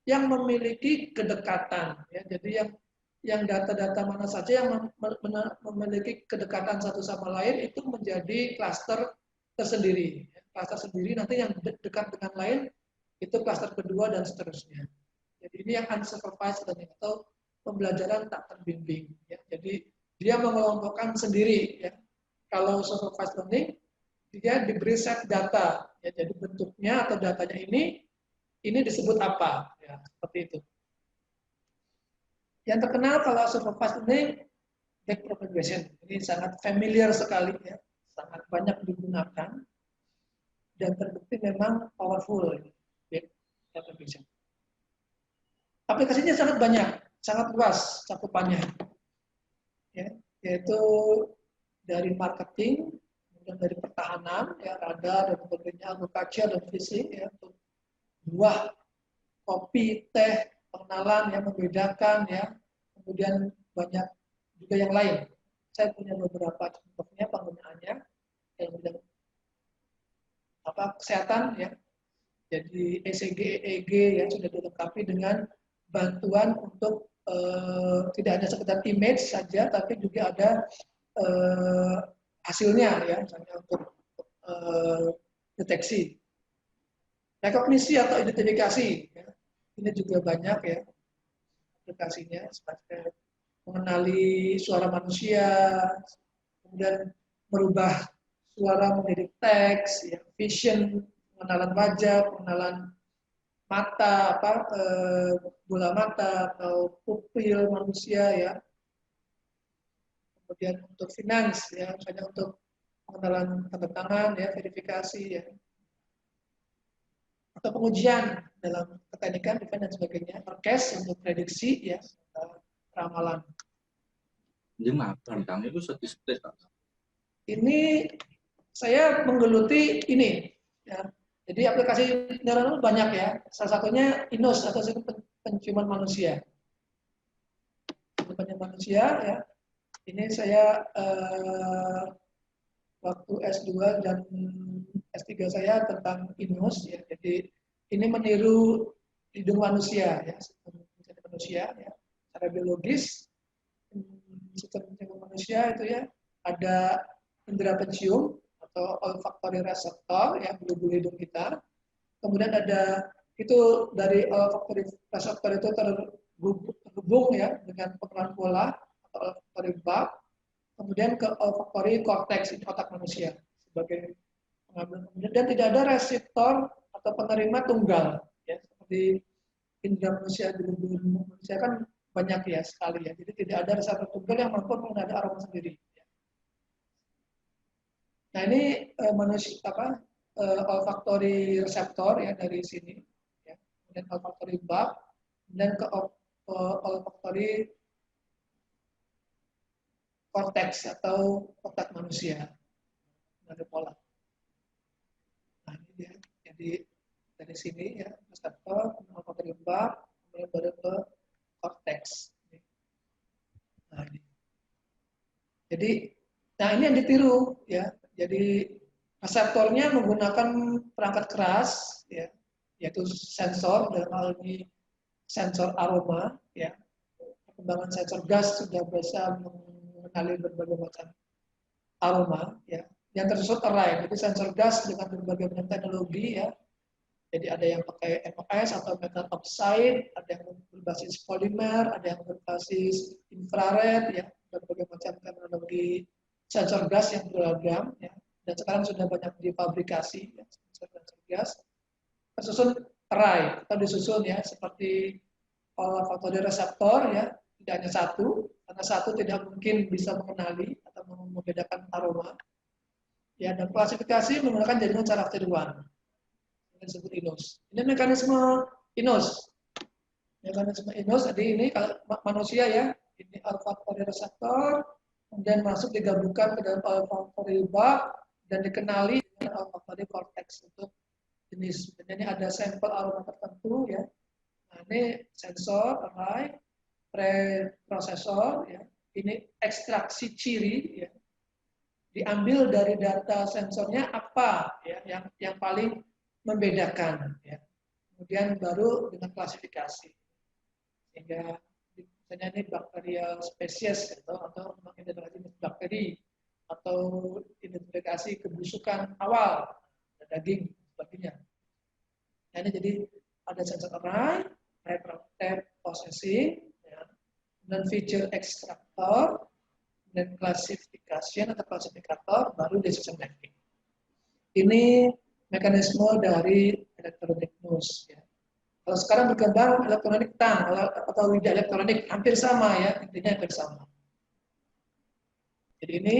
yang memiliki kedekatan. Ya. Jadi yang data-data mana saja yang memiliki kedekatan satu sama lain itu menjadi klaster tersendiri. Klaster sendiri, nanti yang dekat dengan lain itu klaster kedua dan seterusnya. Jadi ini yang unsupervised learning atau pembelajaran tak terbimbing. Ya. Jadi dia mengelompokkan sendiri. Ya. Kalau supervised learning, dia diberi set data. Ya. Jadi bentuknya atau datanya ini disebut apa. Ya, seperti itu. Yang terkenal kalau supervised learning, backpropagation. Ini sangat familiar sekali, ya. Sangat banyak digunakan dan terbukti memang powerful. Backpropagation. Aplikasinya sangat banyak, sangat luas cakupannya, ya, yaitu dari marketing, kemudian dari pertahanan, ya, radar dan sebagainya, agriculture dan fisik, ya, untuk buah, kopi, teh, pengenalan yang membedakan, ya, kemudian banyak juga yang lain. Saya punya beberapa contohnya penggunaannya yang bidang kesehatan, ya. Jadi ECG, EEG yang sudah dilengkapi dengan bantuan untuk tidak hanya sekedar image saja, tapi juga ada hasilnya, ya, misalnya untuk deteksi, rekognisi atau identifikasi. Ya. Ini juga banyak, ya, aplikasinya, seperti mengenali suara manusia, kemudian merubah suara menjadi teks, ya, vision, pengenalan wajah, pengenalan mata, bola mata atau pupil manusia, ya. Kemudian untuk finance, ya, misalnya untuk pengenalan tanda tangan, ya, verifikasi, ya. Atau pengujian dalam keteknikan, defense dan sebagainya, orkes untuk prediksi, ya, ramalan. Kami itu statistik. Ini saya menggeluti ini, ya. Jadi aplikasi neural banyak, ya. Salah satunya INOS atau sistem penciuman manusia. Penciuman manusia, ya. Ini saya waktu S2 dan S3 saya tentang INOS, ya. Jadi ini meniru hidung manusia, ya, sistem manusia, ya, secara biologis. Sistem penciuman manusia itu, ya, ada indera pencium atau olfactory receptor, ya, bulu-bulu hidung kita. Kemudian ada itu dari olfactory receptor itu terhubung, ya, dengan pengenalan pola atau olfactory bulb. Kemudian ke olfactory cortex, ini otak manusia sebagai pengambil. Dan tidak ada reseptor atau penerima tunggal, ya, seperti indera manusia, bulu-bulu manusia kan banyak, ya, sekali, ya. Jadi tidak ada reseptor tunggal yang mampu mengenali aroma sendiri. Nah, ini manusia olfactory receptor, ya, dari sini, ya. Kemudian olfactory bulb dan ke olfactory cortex atau otak manusia dari pola. Nah, ini dia. Jadi dari sini, ya, reseptor, olfactory bulb, kemudian baru ke cortex. Nah, ini. Jadi, nah, ini yang ditiru, ya. Jadi reseptornya menggunakan perangkat keras, ya, yaitu sensor, dalam hal ini sensor aroma, ya. Perkembangan sensor gas sudah bisa mengenali berbagai macam aroma, ya. Yang tersusun array, jadi sensor gas dengan berbagai macam teknologi, ya. Jadi ada yang pakai MOS atau metal oxide, ada yang berbasis polimer, ada yang berbasis infrared, ya, berbagai macam teknologi sensor gas yang beragam, ya. Dan sekarang sudah banyak difabrikasi, ya, sensor gas tersusun array atau disusun, ya, seperti olfactory reseptor, ya, tidak hanya satu, karena satu tidak mungkin bisa mengenali atau membedakan aroma, ya. Dan klasifikasi menggunakan jaringan karakter one yang disebut INOS. Ini mekanisme INOS. Mekanisme INOS, jadi ini kalau manusia, ya, ini olfactory reseptor, kemudian masuk digabungkan ke dalam olfactory bulb dan dikenali olfactory cortex untuk jenis. Jadi ada sampel aroma tertentu ya. Nah, ini sensor, array, preprosesor ya. Ini ekstraksi ciri ya. Diambil dari data sensornya apa ya yang paling membedakan ya. Kemudian baru dengan klasifikasi. Sehingga misalnya ini bakterial spesies atau identifikasi jenis bakteri atau identifikasi kebusukan awal daging sebagainya. Nah, ini jadi ada sensor array, type processing, ya, dan feature extractor, dan classification atau klasifikator, baru decision making. Ini mekanisme dari electronic nose. Ya. Kalau sekarang berkembang elektronik tang atau lidah elektronik hampir sama ya, intinya hampir sama. Jadi ini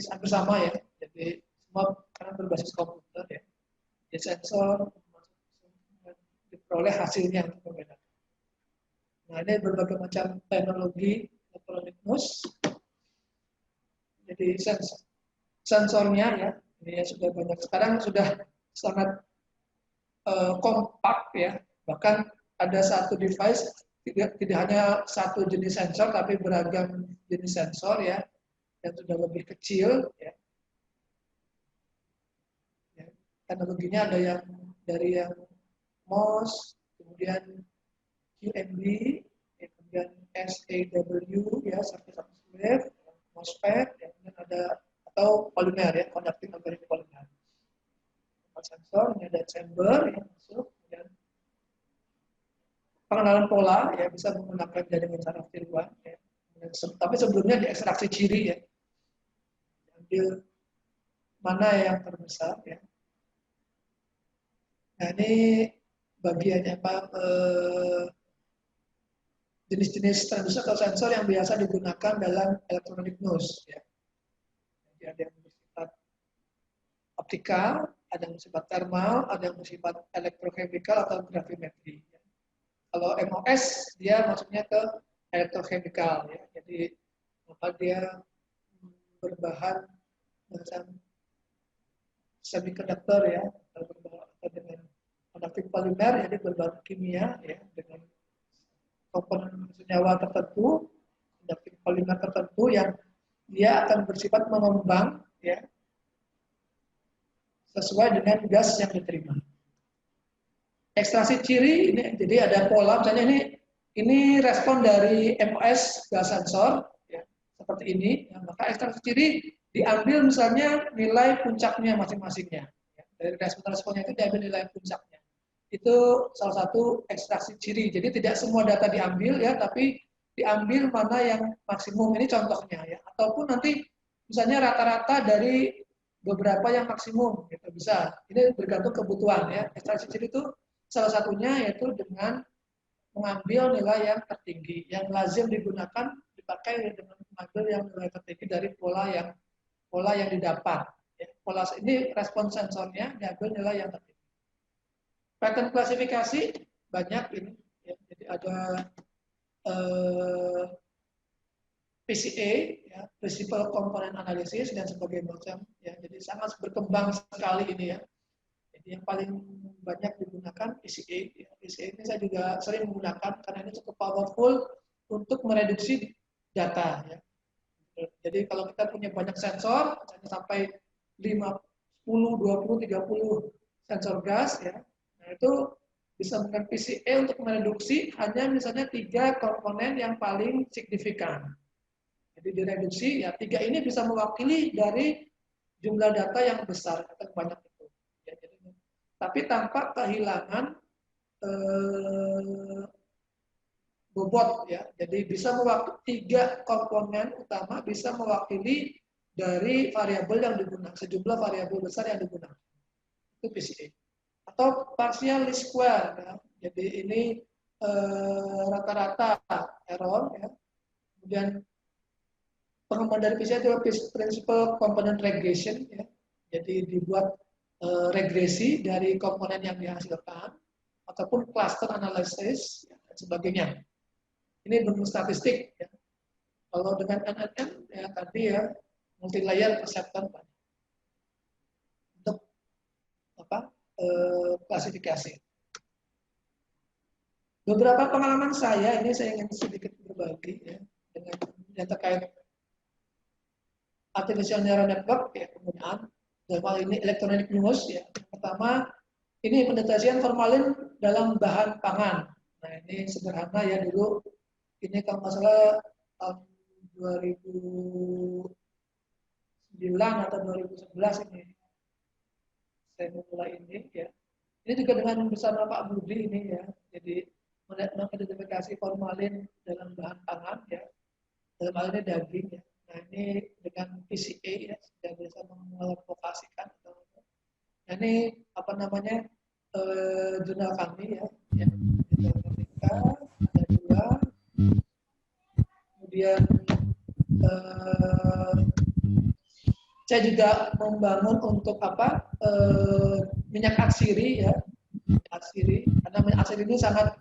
hampir sama ya. Jadi semua sekarang berbasis komputer ya. Jadi sensor diperoleh hasilnya untuk membedakan. Nah, ini berbagai macam teknologi elektronik nose. Jadi sensornya ya, ini sudah banyak. Sekarang sudah sangat kompak ya. Bahkan ada satu device tidak hanya satu jenis sensor tapi beragam jenis sensor ya, yang sudah lebih kecil ya. Teknologinya ada yang dari yang MOS, kemudian QMB, kemudian SAW ya, surface wave, MOSFET, ya, kemudian ada atau polimer ya, conducting organic polymer. Sensor, ini ada chamber yang masuk, kemudian pengenalan pola ya bisa menggunakan jaringan saraf tiruan ya. Tapi sebelumnya diekstraksi ciri ya, ambil mana yang terbesar ya. Nah, ini bagiannya apa jenis-jenis transducer atau sensor yang biasa digunakan dalam electronic nose ya. Jadi ada yang bersifat optikal, ada yang bersifat thermal, ada yang bersifat elektrochemical atau gravimetri. Ya. Kalau MOS dia maksudnya ke elektrochemical ya. Jadi maka dia berbahan macam semiconductor ya, atau dengan conducting polymer, jadi berbahan kimia ya, dengan komponen senyawa tertentu, conducting polymer tertentu yang dia akan bersifat mengembang ya, sesuai dengan gas yang diterima. Ekstraksi ciri ini jadi ada pola, misalnya ini respon dari MOS gas sensor ya, seperti ini, ya, maka ekstraksi ciri diambil misalnya nilai puncaknya masing-masingnya. Ya. Dari respon-responnya itu diambil nilai puncaknya. Itu salah satu ekstraksi ciri. Jadi tidak semua data diambil ya, tapi diambil mana yang maksimum. Ini contohnya ya. Ataupun nanti misalnya rata-rata dari beberapa yang maksimum gitu bisa. Ini bergantung kebutuhan ya. Ekstraksi ciri itu salah satunya yaitu dengan mengambil nilai yang tertinggi. Yang lazim digunakan dipakai dengan mengambil yang nilai tertinggi dari pola yang didapat. Ya, pola ini respon sensornya diambil nilai yang tertinggi. Pattern klasifikasi banyak ini. Ya, jadi ada PCA, ya, Principal Component Analysis dan sebagainya macam. Ya, jadi sangat berkembang sekali ini ya. Jadi yang paling banyak digunakan PCA. Ya. PCA ini saya juga sering menggunakan karena ini cukup powerful untuk mereduksi data. Ya. Jadi kalau kita punya banyak sensor, misalnya sampai 5, 10, 20, 30 sensor gas, ya, nah itu bisa menggunakan PCA untuk mereduksi hanya misalnya 3 komponen yang paling signifikan. Jadi direduksi, ya 3 ini bisa mewakili dari jumlah data yang besar atau banyak itu. Ya, jadi, tapi tanpa kehilangan bobot ya, jadi bisa mewakili 3 komponen utama bisa mewakili dari variabel yang digunakan, sejumlah variabel besar yang digunakan. Itu PCA. Atau partial least square ya. Jadi ini rata-rata error ya. Kemudian pengembangan dari PCA itu principal component regression ya. Jadi dibuat regresi dari komponen yang dihasilkan ataupun cluster analysis ya, dan sebagainya. Ini bentuk statistik. Ya. Kalau dengan NNN ya tadi ya multi layer perceptor. klasifikasi. Beberapa pengalaman saya ini saya ingin sedikit berbagi ya dengan yang terkait artificial neural network ya, penggunaan dalam hal ini electronic news ya. Pertama, ini pendeteksian formalin dalam bahan pangan. Nah, ini sederhana ya dulu. Ini kalau nggak salah tahun 2009 atau 2011 ini saya mulai ini ya. Ini juga dengan bersama Pak Budi ini ya. Jadi mengidentifikasi formalin dalam bahan pangan ya. Dalam hal ini daging ya. Nah, ini dengan PCA ya sudah bisa mengalokasikan. Nah, ini apa namanya jurnal kami ya. Ada dua. Kemudian saya juga membangun untuk minyak atsiri ya, atsiri karena minyak atsiri ini sangat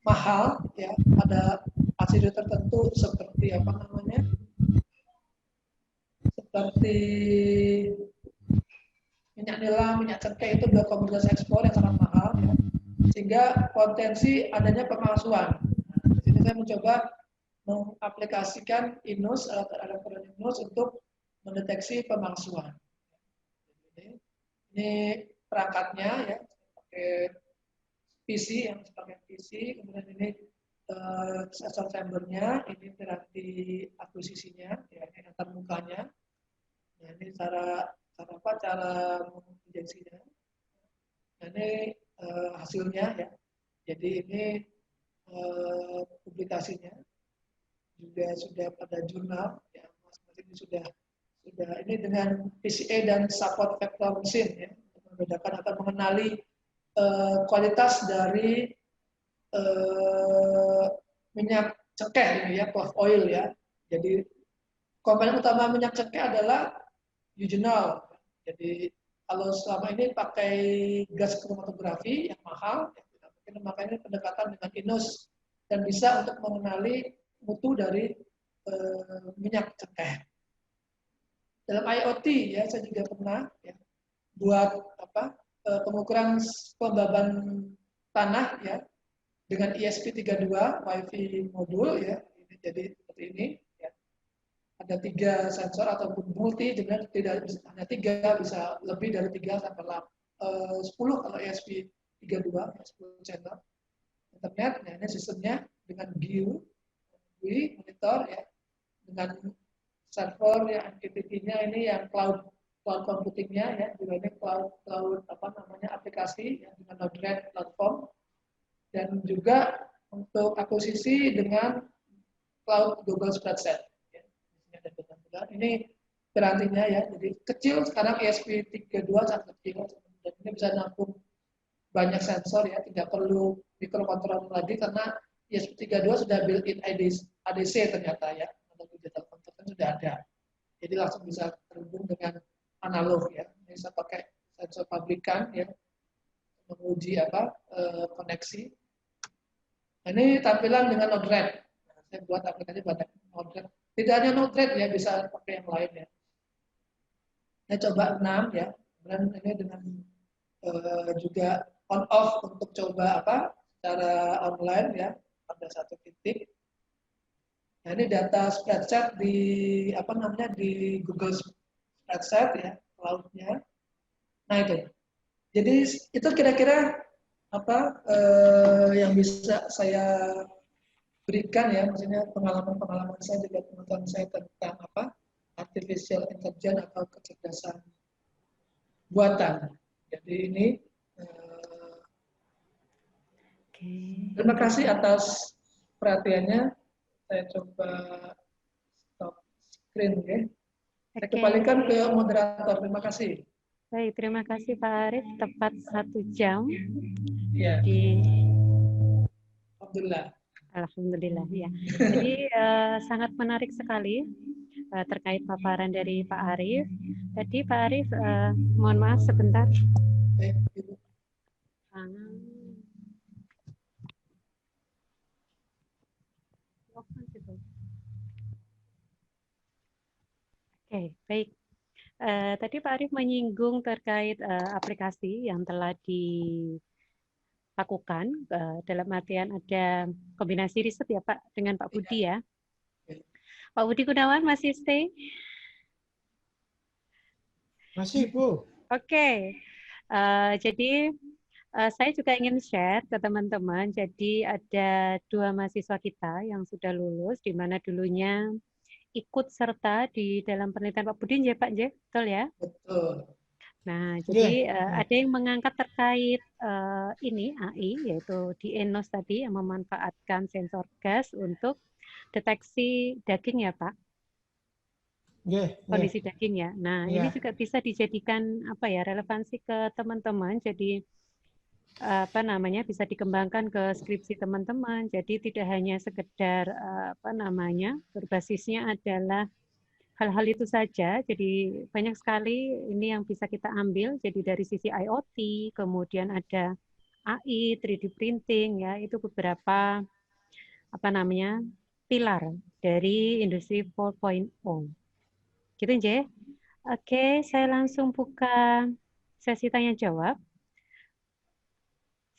mahal ya. Ada atsiri tertentu seperti seperti minyak nila, minyak cengkeh itu juga komoditas ekspor yang sangat mahal ya. Sehingga potensi adanya pemalsuan. Nah, di sini saya mencoba mengaplikasikan INUS atau elektronik INUS untuk mendeteksi pemalsuan. Ini perangkatnya ya, pakai PC yang pakai PC, kemudian ini sensor chambernya, ini piranti akuisisinya, ya ini antar mukanya. Nah, ini cara menginjeksinya. Nah, ini hasilnya ya. Jadi ini publikasinya juga sudah pada jurnal ya, masing-masing sudah ini dengan PCA dan support vector mesin ya, untuk membedakan atau mengenali kualitas dari minyak cengkeh ini ya, clove oil ya. Jadi komponen utama minyak cengkeh adalah eugenol. Jadi kalau selama ini pakai gas kromatografi yang mahal, ya, makanya pendekatan dengan INUS dan bisa untuk mengenali mutu dari minyak cengkeh. Dalam IoT ya saya juga pernah ya, buat pengukuran kelembaban tanah ya dengan ESP32 WiFi modul ya. Jadi seperti ini ya. Ada 3 sensor ataupun multi, dengan tidak hanya 3, bisa lebih dari 3 sampai 10 kalau ESP32 ya, 10 channel internet. Nah, ini sistemnya dengan GUI monitor ya, dengan server ya, MQTT-nya ini yang cloud computingnya ya, juga ini cloud aplikasi ya, dengan Node-RED platform, dan juga untuk akuisisi dengan cloud Google Spreadsheet ya. Ini pirantinya ya, jadi kecil sekarang ESP32 sangat kecil dan ini bisa nampung banyak sensor ya, tidak perlu microcontroller lagi karena ESP32 sudah built-in ADC ternyata ya. Digital converter sudah ada, jadi langsung bisa terhubung dengan analog ya. Bisa pakai sensor pabrikan ya, menguji koneksi. Nah, ini tampilan dengan Node-RED. Nah, saya buat aplikasi pada Node-RED. Tidak hanya Node-RED ya, bisa pakai yang lain ya. Saya coba 6 ya, dan ini dengan juga on off untuk coba secara online ya pada satu titik. Nah, ini data spreadsheet di Google Spreadsheet ya, cloud-nya. Nah, itu. Jadi itu kira-kira yang bisa saya berikan ya, maksudnya pengalaman-pengalaman saya juga teman-teman saya tentang artificial intelligence atau kecerdasan buatan. Jadi ini terima kasih atas perhatiannya. Saya coba stop screen ya. Saya kembalikan ke moderator. Terima kasih. Baik, terima kasih Pak Arief. Tepat 1 jam. Ya. Jadi, Alhamdulillah ya. Jadi sangat menarik sekali terkait paparan dari Pak Arief. Tadi Pak Arief, mohon maaf sebentar. Oke, baik. Tadi Pak Arief menyinggung terkait aplikasi yang telah dilakukan, dalam artian ada kombinasi riset ya Pak dengan Pak Budi ya. Pak Budi Gunawan masih stay? Masih, Bu. Oke. Jadi saya juga ingin share ke teman-teman. Jadi ada 2 mahasiswa kita yang sudah lulus, di mana dulunya ikut serta di dalam penelitian Pak Budi, ya Pak, betul ya? Betul. Nah, Iya. jadi ada yang mengangkat terkait ini AI, yaitu di Enos tadi yang memanfaatkan sensor gas untuk deteksi daging ya Pak, Nggih, nggih. kondisi daging ya. Nah, ini Iya. juga bisa dijadikan apa ya, relevansi ke teman-teman. Jadi apa namanya, bisa dikembangkan ke skripsi teman-teman. Jadi tidak hanya sekedar apa namanya, berbasisnya adalah hal-hal itu saja. Jadi banyak sekali ini yang bisa kita ambil. Jadi dari sisi IoT, kemudian ada AI, 3D printing ya, itu beberapa apa namanya, pilar dari industri 4.0. Gitu, Nje. Oke, saya langsung buka sesi tanya jawab.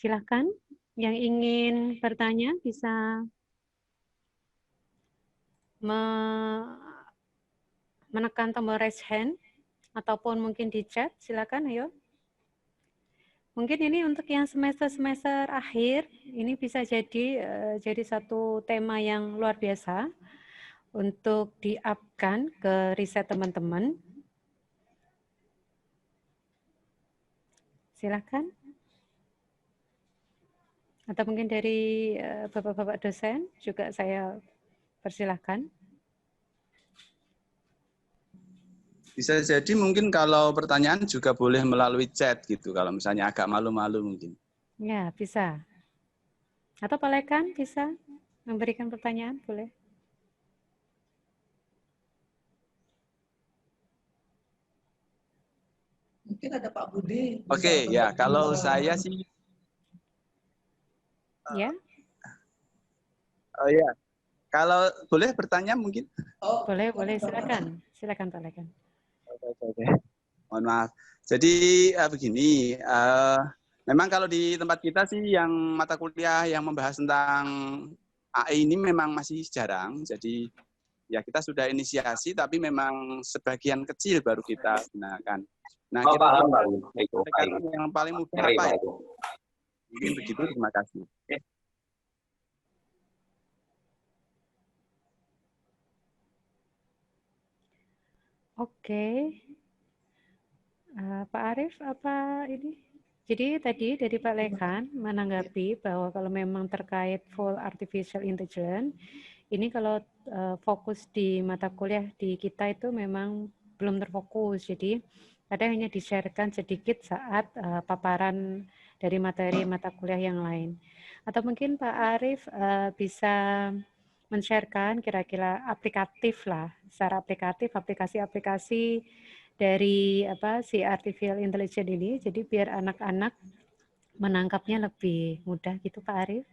Silakan yang ingin bertanya bisa menekan tombol raise hand ataupun mungkin di chat. Silakan, ayo. Mungkin ini untuk yang semester-semester akhir, ini bisa jadi satu tema yang luar biasa untuk di-up-kan ke riset teman-teman. Silakan. Atau mungkin dari bapak-bapak dosen juga saya persilahkan. Bisa jadi mungkin kalau pertanyaan juga boleh melalui chat gitu, kalau misalnya agak malu-malu mungkin. Ya, bisa. Atau Pak Lekan bisa memberikan pertanyaan, boleh. Mungkin ada Pak Budi. bisa Oke, ya berbagi kalau pengalaman. saya sih, Ya, oh ya, kalau boleh bertanya mungkin. Oh, boleh, silakan. Silakan Pak Lekan. Oke. Mohon maaf. Jadi begini, memang kalau di tempat kita sih yang mata kuliah yang membahas tentang AI ini memang masih jarang. Jadi ya kita sudah inisiasi, tapi memang sebagian kecil baru kita gunakan. Nah, kira-kira yang paling mudah apa ya? Mungkin begitu, terima kasih. Oke. Pak Arief, apa ini? Jadi tadi dari Pak Lekan menanggapi bahwa kalau memang terkait full artificial intelligence, ini kalau fokus di mata kuliah di kita itu memang belum terfokus. Jadi kadang hanya di-sharekan sedikit saat paparan dari materi mata kuliah yang lain. Atau mungkin Pak Arief bisa men-sharekan kira-kira aplikatif lah, secara aplikatif, aplikasi-aplikasi dari si artificial intelligence ini, jadi biar anak-anak menangkapnya lebih mudah gitu Pak Arief.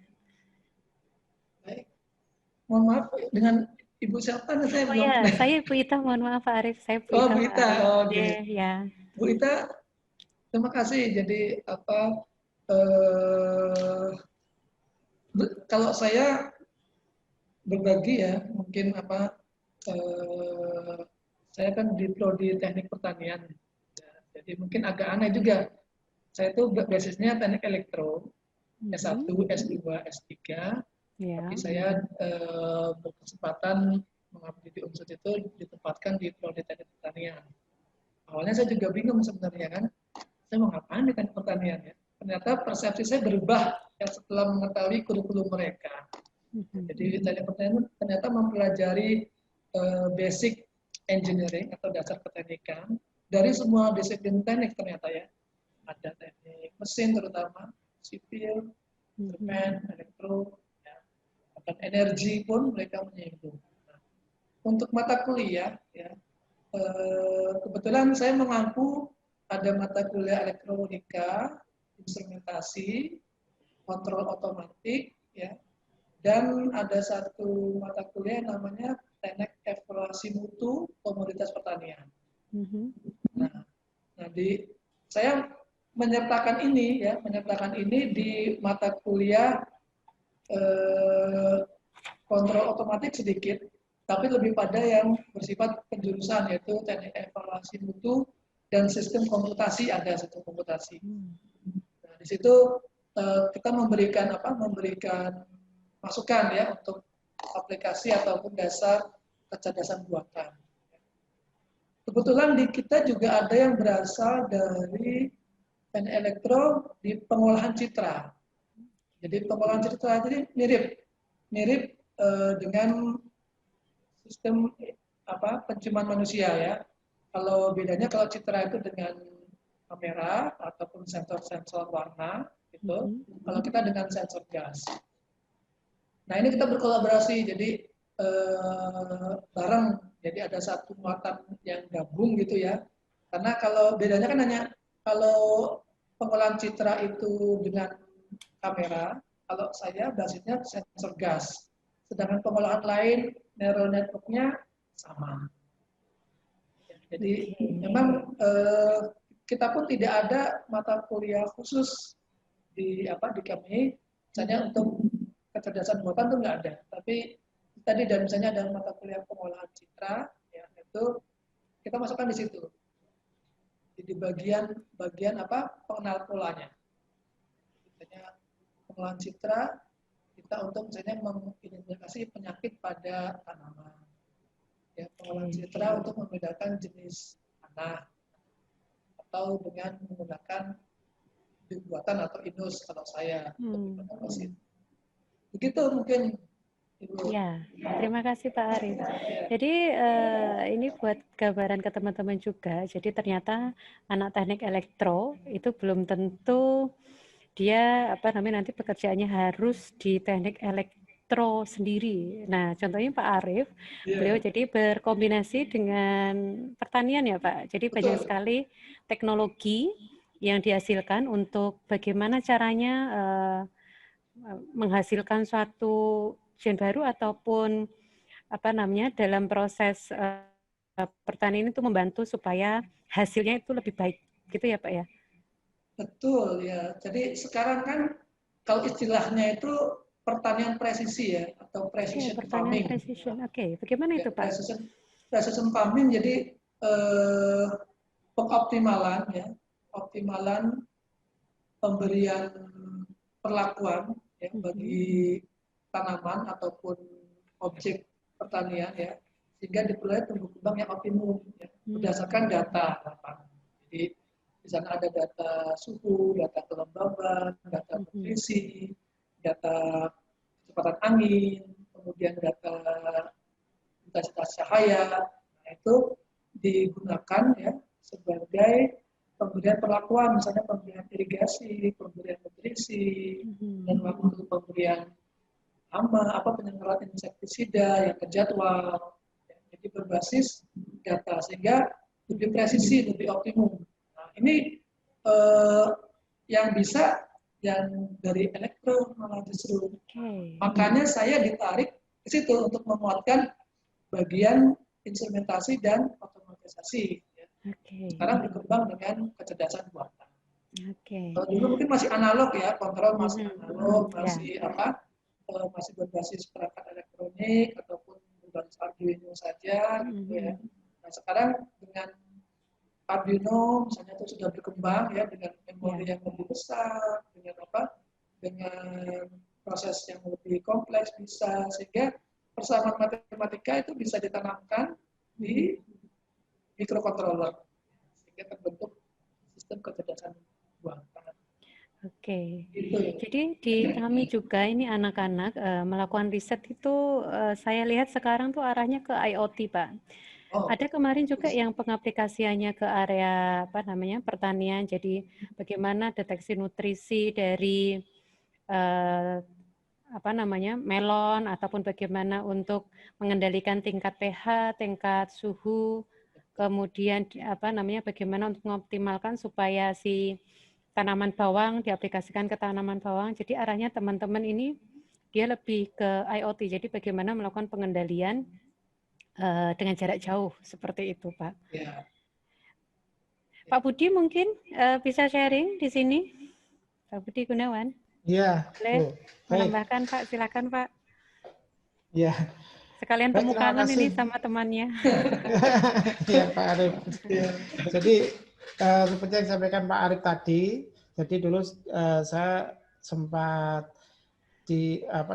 baik. Mohon maaf, dengan Ibu siapa? Saya Oh belum. ya, saya Bu Ita, mohon maaf Pak Arief, saya Bu Ita. Bu Ita, Pak Arief. oke. Ya. Bu Ita, terima kasih. Jadi kalau saya berbagi ya, mungkin saya kan di prodi teknik pertanian, ya, jadi mungkin agak aneh juga. Saya itu basisnya teknik elektro, S1, S2, S3, Ya. tapi saya berkesempatan mengabdi di Unsur itu ditempatkan di prodi teknik pertanian. Awalnya saya juga bingung sebenarnya kan, saya mau ngapain di teknik pertanian ya. Ternyata persepsi saya berubah ya setelah mengetahui kurikulum mereka. Jadi teknik pertanian ternyata mempelajari basic engineering atau dasar keteknikan dari semua disiplin teknik ternyata ya. Ada teknik mesin terutama, sipil, instrumen, elektro, ya. Bahkan energi pun mereka menyinggung. Nah, untuk mata kuliah ya, kebetulan saya mengampu ada mata kuliah elektronika, instrumentasi, kontrol otomatik, ya, dan ada satu mata kuliah namanya teknik evaluasi mutu komoditas pertanian. Mhm. Nah, saya menyertakan ini di mata kuliah kontrol otomatik sedikit, tapi lebih pada yang bersifat penjurusan, yaitu teknik evaluasi mutu dan sistem komputasi, ada sistem komputasi. Nah, di situ kita memberikan masukan ya untuk aplikasi ataupun dasar kecerdasan buatan. Kebetulan di kita juga ada yang berasal dari teknik elektro di pengolahan citra. Jadi pengolahan citra jadi mirip dengan sistem penciuman manusia ya. Kalau bedanya kalau citra itu dengan kamera ataupun sensor-sensor warna gitu. Kalau kita dengan sensor gas. Nah ini kita berkolaborasi jadi bareng. Jadi ada satu muatan yang gabung gitu ya. Karena kalau bedanya kan hanya kalau pengolahan citra itu dengan kamera, kalau saya basisnya sensor gas. Sedangkan pengolahan lain neural network-nya sama. Jadi memang kita pun tidak ada mata kuliah khusus di kami, misalnya untuk kecerdasan buatan itu nggak ada. Tapi tadi dan misalnya ada mata kuliah pengolahan citra, ya itu kita masukkan di situ. Di bagian pengenal polanya. Misalnya pengolahan citra kita untuk misalnya mengidentifikasi penyakit pada tanaman. Ya, pengolahan citra untuk membedakan jenis tanah atau dengan menggunakan buatan atau inus kalau saya. Begitu mungkin Ibu. Ya, terima kasih Pak Arif. Jadi ini buat gambaran ke teman-teman juga. Jadi ternyata anak teknik elektro itu belum tentu dia nanti pekerjaannya harus di teknik elektro sendiri. Nah, contohnya Pak Arif, beliau jadi berkombinasi dengan pertanian ya Pak. Jadi banyak sekali teknologi yang dihasilkan untuk bagaimana caranya menghasilkan suatu gen baru ataupun dalam proses pertanian itu membantu supaya hasilnya itu lebih baik, gitu ya Pak ya? Betul ya. Jadi sekarang kan kalau istilahnya itu pertanian presisi ya atau precision farming. Precision. Oke. Bagaimana itu Pak? Precision farming jadi pengoptimalan ya, optimalan pemberian perlakuan ya bagi tanaman ataupun objek pertanian ya, sehingga diperoleh tumbuh kembang yang optimum ya, berdasarkan data lapangan. Jadi di sana ada data suhu, data kelembaban, data nutrisi, data kecepatan angin, kemudian data intensitas cahaya. Nah, itu digunakan ya sebagai pemberian perlakuan, misalnya pemberian irigasi, pemberian nutrisi, dan waktu pemberian penyemprotan insektisida yang terjadwal. Jadi berbasis data sehingga lebih presisi, lebih optimum. Nah, ini yang bisa yang dari elektro malah justru. Makanya saya ditarik ke situ untuk memuatkan bagian instrumentasi dan otomatisasi. Sekarang berkembang dengan kecerdasan buatan. Kalau dulu mungkin masih analog ya, kontrol masih analog, masih masih berbasis perangkat elektronik ataupun berbasis Arduino saja, gitu ya. Nah sekarang dengan Arduino misalnya itu sudah berkembang ya dengan memori yang lebih besar, dengan proses yang lebih kompleks bisa, sehingga persamaan matematika itu bisa ditanamkan di microcontroller sehingga terbentuk sistem kecerdasan buatan. Oke. Jadi di kami juga ini anak-anak melakukan riset itu saya lihat sekarang tuh arahnya ke IoT, Pak. Ada kemarin juga yang pengaplikasiannya ke area pertanian. Jadi bagaimana deteksi nutrisi dari melon ataupun bagaimana untuk mengendalikan tingkat pH, tingkat suhu, kemudian bagaimana untuk mengoptimalkan supaya si tanaman bawang diaplikasikan ke tanaman bawang. Jadi arahnya teman-teman ini dia lebih ke IoT. Jadi bagaimana melakukan pengendalian dengan jarak jauh seperti itu, Pak. Ya. Pak Budi mungkin bisa sharing di sini. Pak Budi Gunawan, Iya, boleh Bu. Baik. menambahkan Pak, silakan Pak. Iya. Sekalian Baik, temu terima kangen ini kasih. sama temannya. Iya, Pak Arif. Iya. Jadi seperti yang disampaikan Pak Arif tadi, jadi dulu saya sempat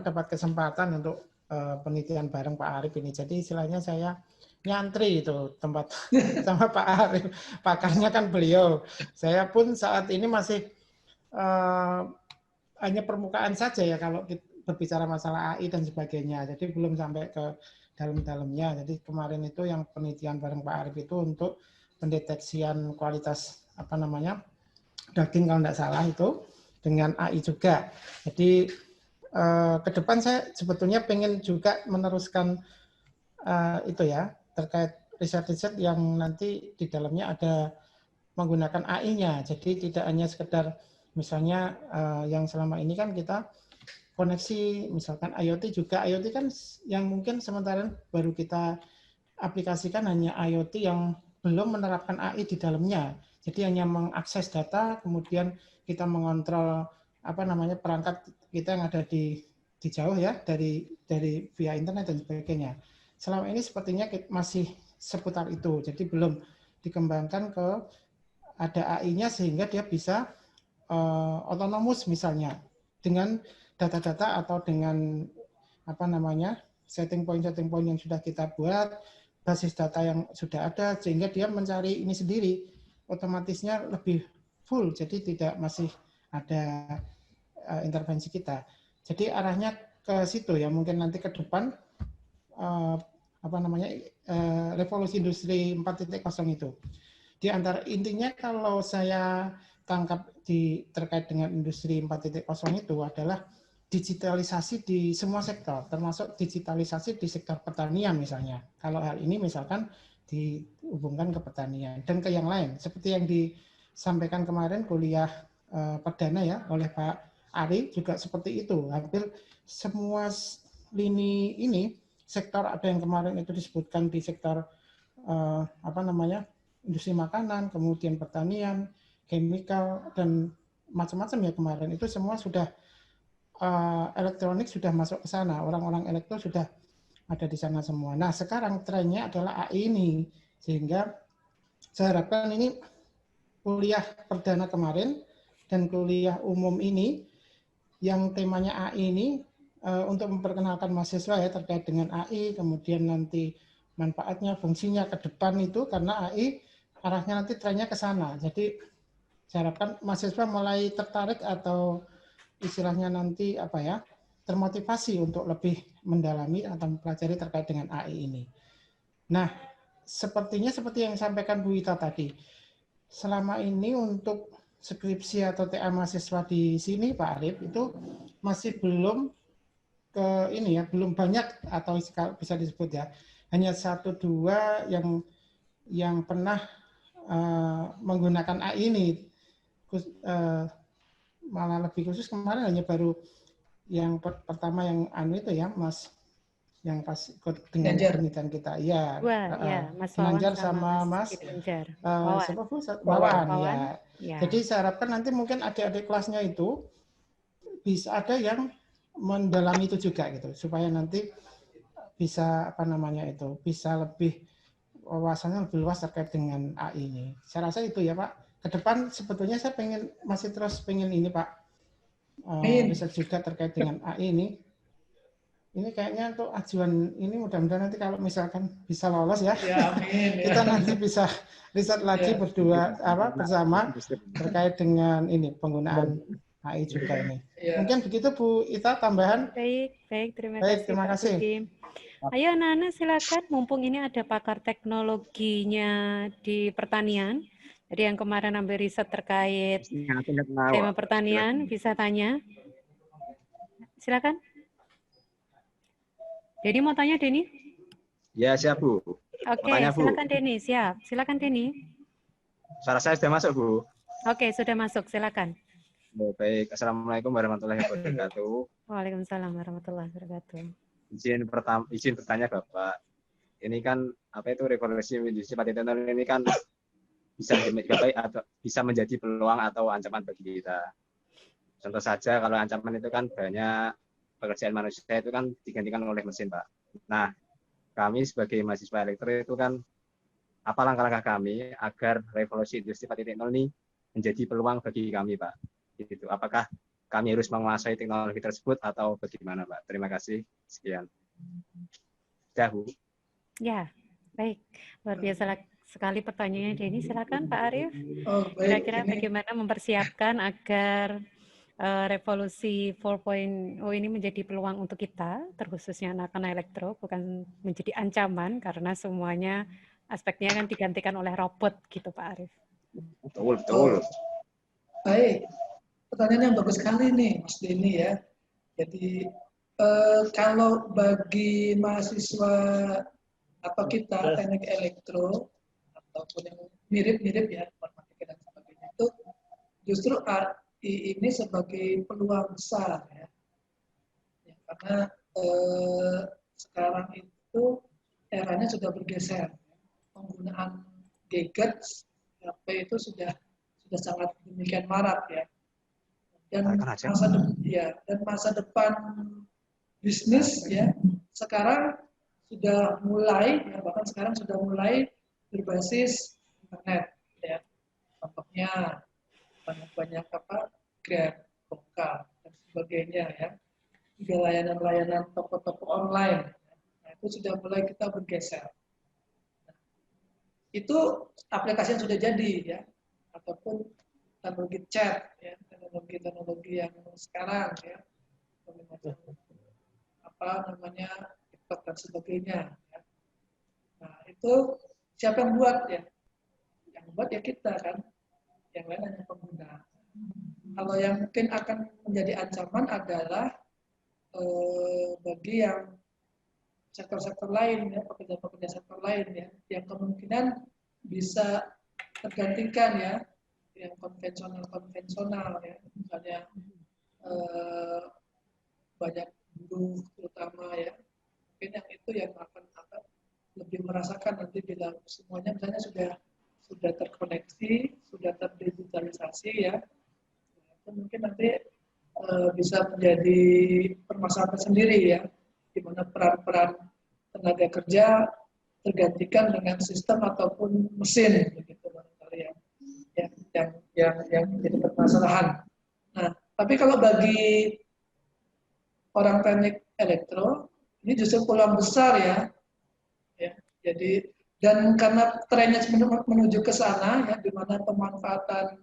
dapat kesempatan untuk penelitian bareng Pak Arif ini. Jadi istilahnya saya nyantri itu tempat sama Pak Arif. Pakarnya kan beliau. Saya pun saat ini masih hanya permukaan saja ya kalau kita berbicara masalah AI dan sebagainya. Jadi belum sampai ke dalam-dalamnya. Jadi kemarin itu yang penelitian bareng Pak Arif itu untuk pendeteksian kualitas daging kalau tidak salah itu dengan AI juga. Jadi ke depan saya sebetulnya pengen juga meneruskan itu ya terkait riset-riset yang nanti di dalamnya ada menggunakan AI-nya. Jadi tidak hanya sekedar misalnya yang selama ini kan kita koneksi misalkan IoT juga. IoT kan yang mungkin sementara baru kita aplikasikan hanya IoT yang belum menerapkan AI di dalamnya. Jadi hanya mengakses data, kemudian kita mengontrol perangkat kita yang ada di jauh ya dari via internet dan sebagainya. Selama ini sepertinya masih seputar itu. Jadi belum dikembangkan ke ada AI-nya sehingga dia bisa otonomus misalnya dengan data-data atau dengan setting point yang sudah kita buat, basis data yang sudah ada sehingga dia mencari ini sendiri, otomatisnya lebih full, jadi tidak masih ada intervensi kita. Jadi arahnya ke situ ya, mungkin nanti ke depan revolusi industri 4.0 itu. Di antara intinya kalau saya tangkap terkait dengan industri 4.0 itu adalah digitalisasi di semua sektor, termasuk digitalisasi di sektor pertanian misalnya. Kalau hal ini misalkan dihubungkan ke pertanian dan ke yang lain, seperti yang disampaikan kemarin kuliah perdana ya oleh Pak Ari juga seperti itu. Hampir semua lini ini sektor, ada yang kemarin itu disebutkan di sektor industri makanan, kemudian pertanian, chemical dan macam-macam ya kemarin itu semua sudah elektronik sudah masuk ke sana, orang-orang elektro sudah ada di sana semua. Nah sekarang trennya adalah AI ini, sehingga saya harapkan ini kuliah perdana kemarin dan kuliah umum ini yang temanya AI ini untuk memperkenalkan mahasiswa ya terkait dengan AI, kemudian nanti manfaatnya, fungsinya ke depan itu, karena AI arahnya nanti trennya ke sana. Jadi saya harapkan mahasiswa mulai tertarik atau istilahnya nanti termotivasi untuk lebih mendalami atau mempelajari terkait dengan AI ini. Nah, sepertinya seperti yang disampaikan Bu Ita tadi, selama ini untuk skripsi atau TA mahasiswa di sini Pak Arif itu masih belum belum banyak atau bisa disebut ya, hanya 1-2 yang pernah menggunakan AI ini. Malah lebih khusus kemarin hanya baru yang pertama yang itu ya Mas, yang pas dengan penelitian kita ya. Mas Ginanjar Wawan sama Mas siapa Bu? Wawan ya. Jadi saya harapkan nanti mungkin adik-adik kelasnya itu bisa ada yang mendalami itu juga gitu, supaya nanti bisa bisa lebih wawasannya lebih luas terkait dengan AI ini. Saya rasa itu ya Pak. Ke depan sebetulnya saya masih terus pengen ini Pak, riset juga terkait dengan AI ini. Ini kayaknya untuk ajuan ini mudah-mudahan nanti kalau misalkan bisa lolos ya, amin, kita nanti bisa riset lagi berdua bersama terkait dengan ini penggunaan AI juga ini. Mungkin begitu Bu Ita tambahan. Baik, terima kasih Pak Budi. Ayo anak-anak silakan, mumpung ini ada pakar teknologinya di pertanian. Jadi yang kemarin ambil riset terkait tema pertanian, bisa tanya. Silakan. Denny mau tanya, Denny? Ya, siap, Bu. Oke, silakan Denny. Siap. Silakan Denny. Suara saya sudah masuk, Bu. Oke, sudah masuk. Silakan. Baik. Assalamualaikum warahmatullahi wabarakatuh. Waalaikumsalam warahmatullahi wabarakatuh. Izin bertanya, Bapak. Ini kan revolusi industri 4.0 ini kan bisa menjadi peluang atau ancaman bagi kita. Contoh saja kalau ancaman itu kan banyak pekerjaan manusia itu kan digantikan oleh mesin, Pak. Nah, kami sebagai mahasiswa elektro itu kan apa langkah-langkah kami agar revolusi industri 4.0 ini menjadi peluang bagi kami, Pak. Gitu. Apakah kami harus menguasai teknologi tersebut atau bagaimana, Pak? Terima kasih. Sekian. Bu. Ya, baik. Luar biasa sekali pertanyaannya Denny. Silakan Pak Arief. Oh, baik. Kira-kira bagaimana mempersiapkan agar revolusi 4.0 ini menjadi peluang untuk kita, terkhususnya anak-anak elektro, bukan menjadi ancaman karena semuanya aspeknya kan digantikan oleh robot gitu Pak Arief. Betul, betul. Baik, pertanyaan yang bagus sekali nih Mas Denny ya. Jadi kalau bagi mahasiswa atau kita teknik elektro ataupun yang mirip-mirip ya informatika dan sebagainya itu justru AI ini sebagai peluang besar ya, karena sekarang itu eranya sudah bergeser, penggunaan gadgets HP itu sudah sangat demikian marak ya, dan masa depan bisnis ya sekarang sudah mulai ya, bahkan sekarang sudah mulai berbasis internet ya, contohnya banyak Grab, Gokar dan sebagainya ya, juga layanan-layanan toko-toko online. Nah, itu sudah mulai kita bergeser. Nah, itu aplikasi yang sudah jadi ya, ataupun teknologi chat ya, teknologi yang sekarang ya, TikTok dan sebagainya. Ya. Nah, itu siapa yang buat ya? Yang buat ya kita kan, yang lain hanya pengguna. Kalau yang mungkin akan menjadi ancaman adalah bagi yang sektor-sektor lain ya, pekerja-pekerja sektor lain ya, yang kemungkinan bisa tergantikan ya, yang konvensional ya, misalnya banyak buruh terutama ya, mungkin yang itu yang akan lebih merasakan nanti bila semuanya misalnya sudah terkoneksi, sudah terdigitalisasi ya, itu mungkin nanti bisa menjadi permasalahan tersendiri ya, di mana peran-peran tenaga kerja tergantikan dengan sistem ataupun mesin begitu barangkali ya, yang menjadi permasalahan. Nah, tapi kalau bagi orang teknik elektro ini justru peluang besar ya. Jadi dan karena trennya menuju ke sana ya, di mana pemanfaatan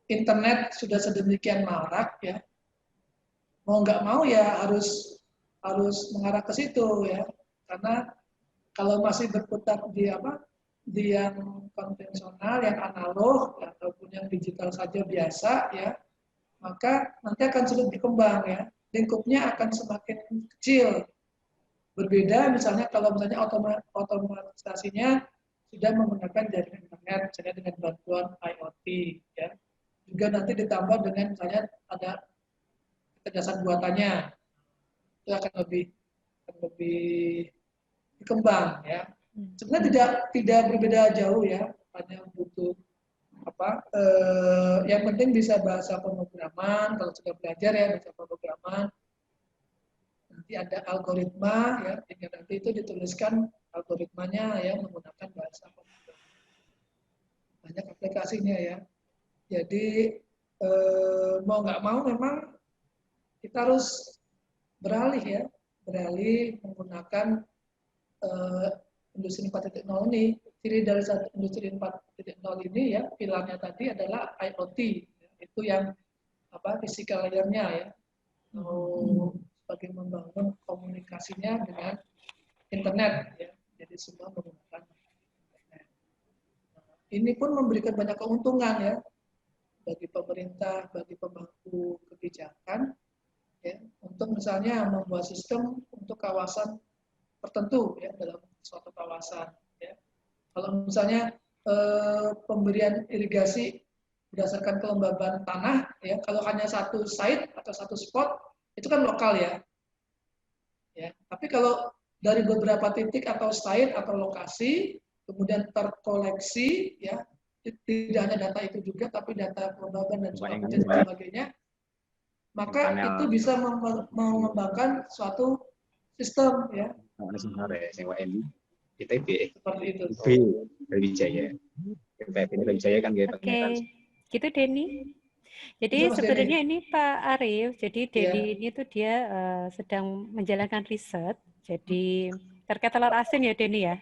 internet sudah sedemikian marak ya, mau nggak mau ya harus mengarah ke situ ya, karena kalau masih berputar di yang konvensional, yang analog ataupun yang digital saja biasa ya, maka nanti akan sulit berkembang ya, lingkupnya akan semakin kecil. Berbeda misalnya kalau misalnya otomatisasinya sudah menggunakan jaringan internet, misalnya dengan bantuan IoT ya. Juga nanti ditambah dengan misalnya ada kecerdasan buatannya, itu akan lebih berkembang ya. Sebenarnya tidak berbeda jauh ya, hanya butuh yang penting bisa bahasa pemrograman, kalau sudah belajar ya bahasa pemrograman. Nanti ada algoritma ya, hingga nanti itu dituliskan algoritmanya ya menggunakan bahasa pemrograman. Banyak aplikasinya ya. Jadi mau nggak mau memang kita harus beralih menggunakan industri 4.0 ini. Ciri dari satu industri 4.0 ini ya, pilarnya tadi adalah IoT, ya, itu yang physical layer-nya ya, sebagai membangun komunikasinya dengan internet ya, jadi semua menggunakan internet. Nah, ini pun memberikan banyak keuntungan ya bagi pemerintah, bagi pemangku kebijakan ya, untuk misalnya membuat sistem untuk kawasan tertentu ya, dalam suatu kawasan ya. Kalau misalnya pemberian irigasi berdasarkan kelembaban tanah ya, kalau hanya satu site atau satu spot itu kan lokal ya. Ya, tapi kalau dari beberapa titik atau site atau lokasi kemudian terkoleksi ya, tidak ada data itu juga, tapi data kelembaban dan Coba yang dan ini, sebagainya, maka panel. itu bisa mengembangkan suatu sistem ya Ada sebenarnya yang WNI, ITB, seperti itu. IB, Brawijaya. ITB ini Brawijaya kan gitu. Oke, gitu Denny. Jadi Bisa, Mas sebenarnya ini Pak Arief, jadi Denny Iya. ini tuh dia sedang menjalankan riset, jadi terkait telur asin ya Denny ya.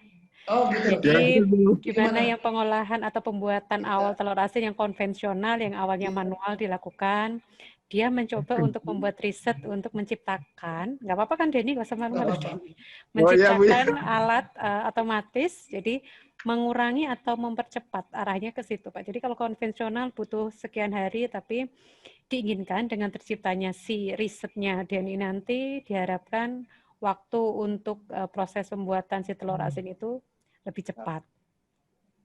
Oh gitu. Jadi Gimana? gimana yang pengolahan atau pembuatan awal telur asin yang konvensional yang awalnya manual dilakukan, dia mencoba untuk membuat riset untuk menciptakan, nggak apa-apa kan Denny, nggak usah malu-malu Nggak apa-apa. Denny, menciptakan alat otomatis, jadi mengurangi atau mempercepat arahnya ke situ Pak. Jadi kalau konvensional butuh sekian hari, tapi diinginkan dengan terciptanya si risetnya Denny nanti diharapkan waktu untuk proses pembuatan si telur asin itu lebih cepat.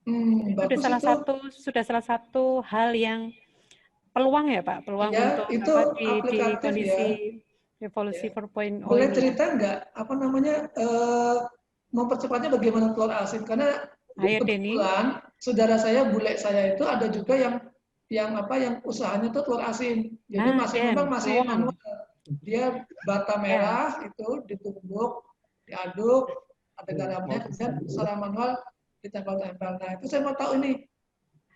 Itu Bagus sudah salah satu hal yang peluang ya Pak, peluang ya, untuk itu di aplikatif kondisi ya. revolusi 4.0 Boleh ini. cerita nggak apa namanya mempercepatnya bagaimana telur asin? Karena Ayo Denny. kebetulan saudara saya, bule saya itu ada juga yang usahanya itu telur asin. Jadi memang masih manual. Dia bata merah itu ditumbuk, diaduk, ada garamnya, kemudian secara manual ditempel-tempel. Nah itu saya mau tahu ini,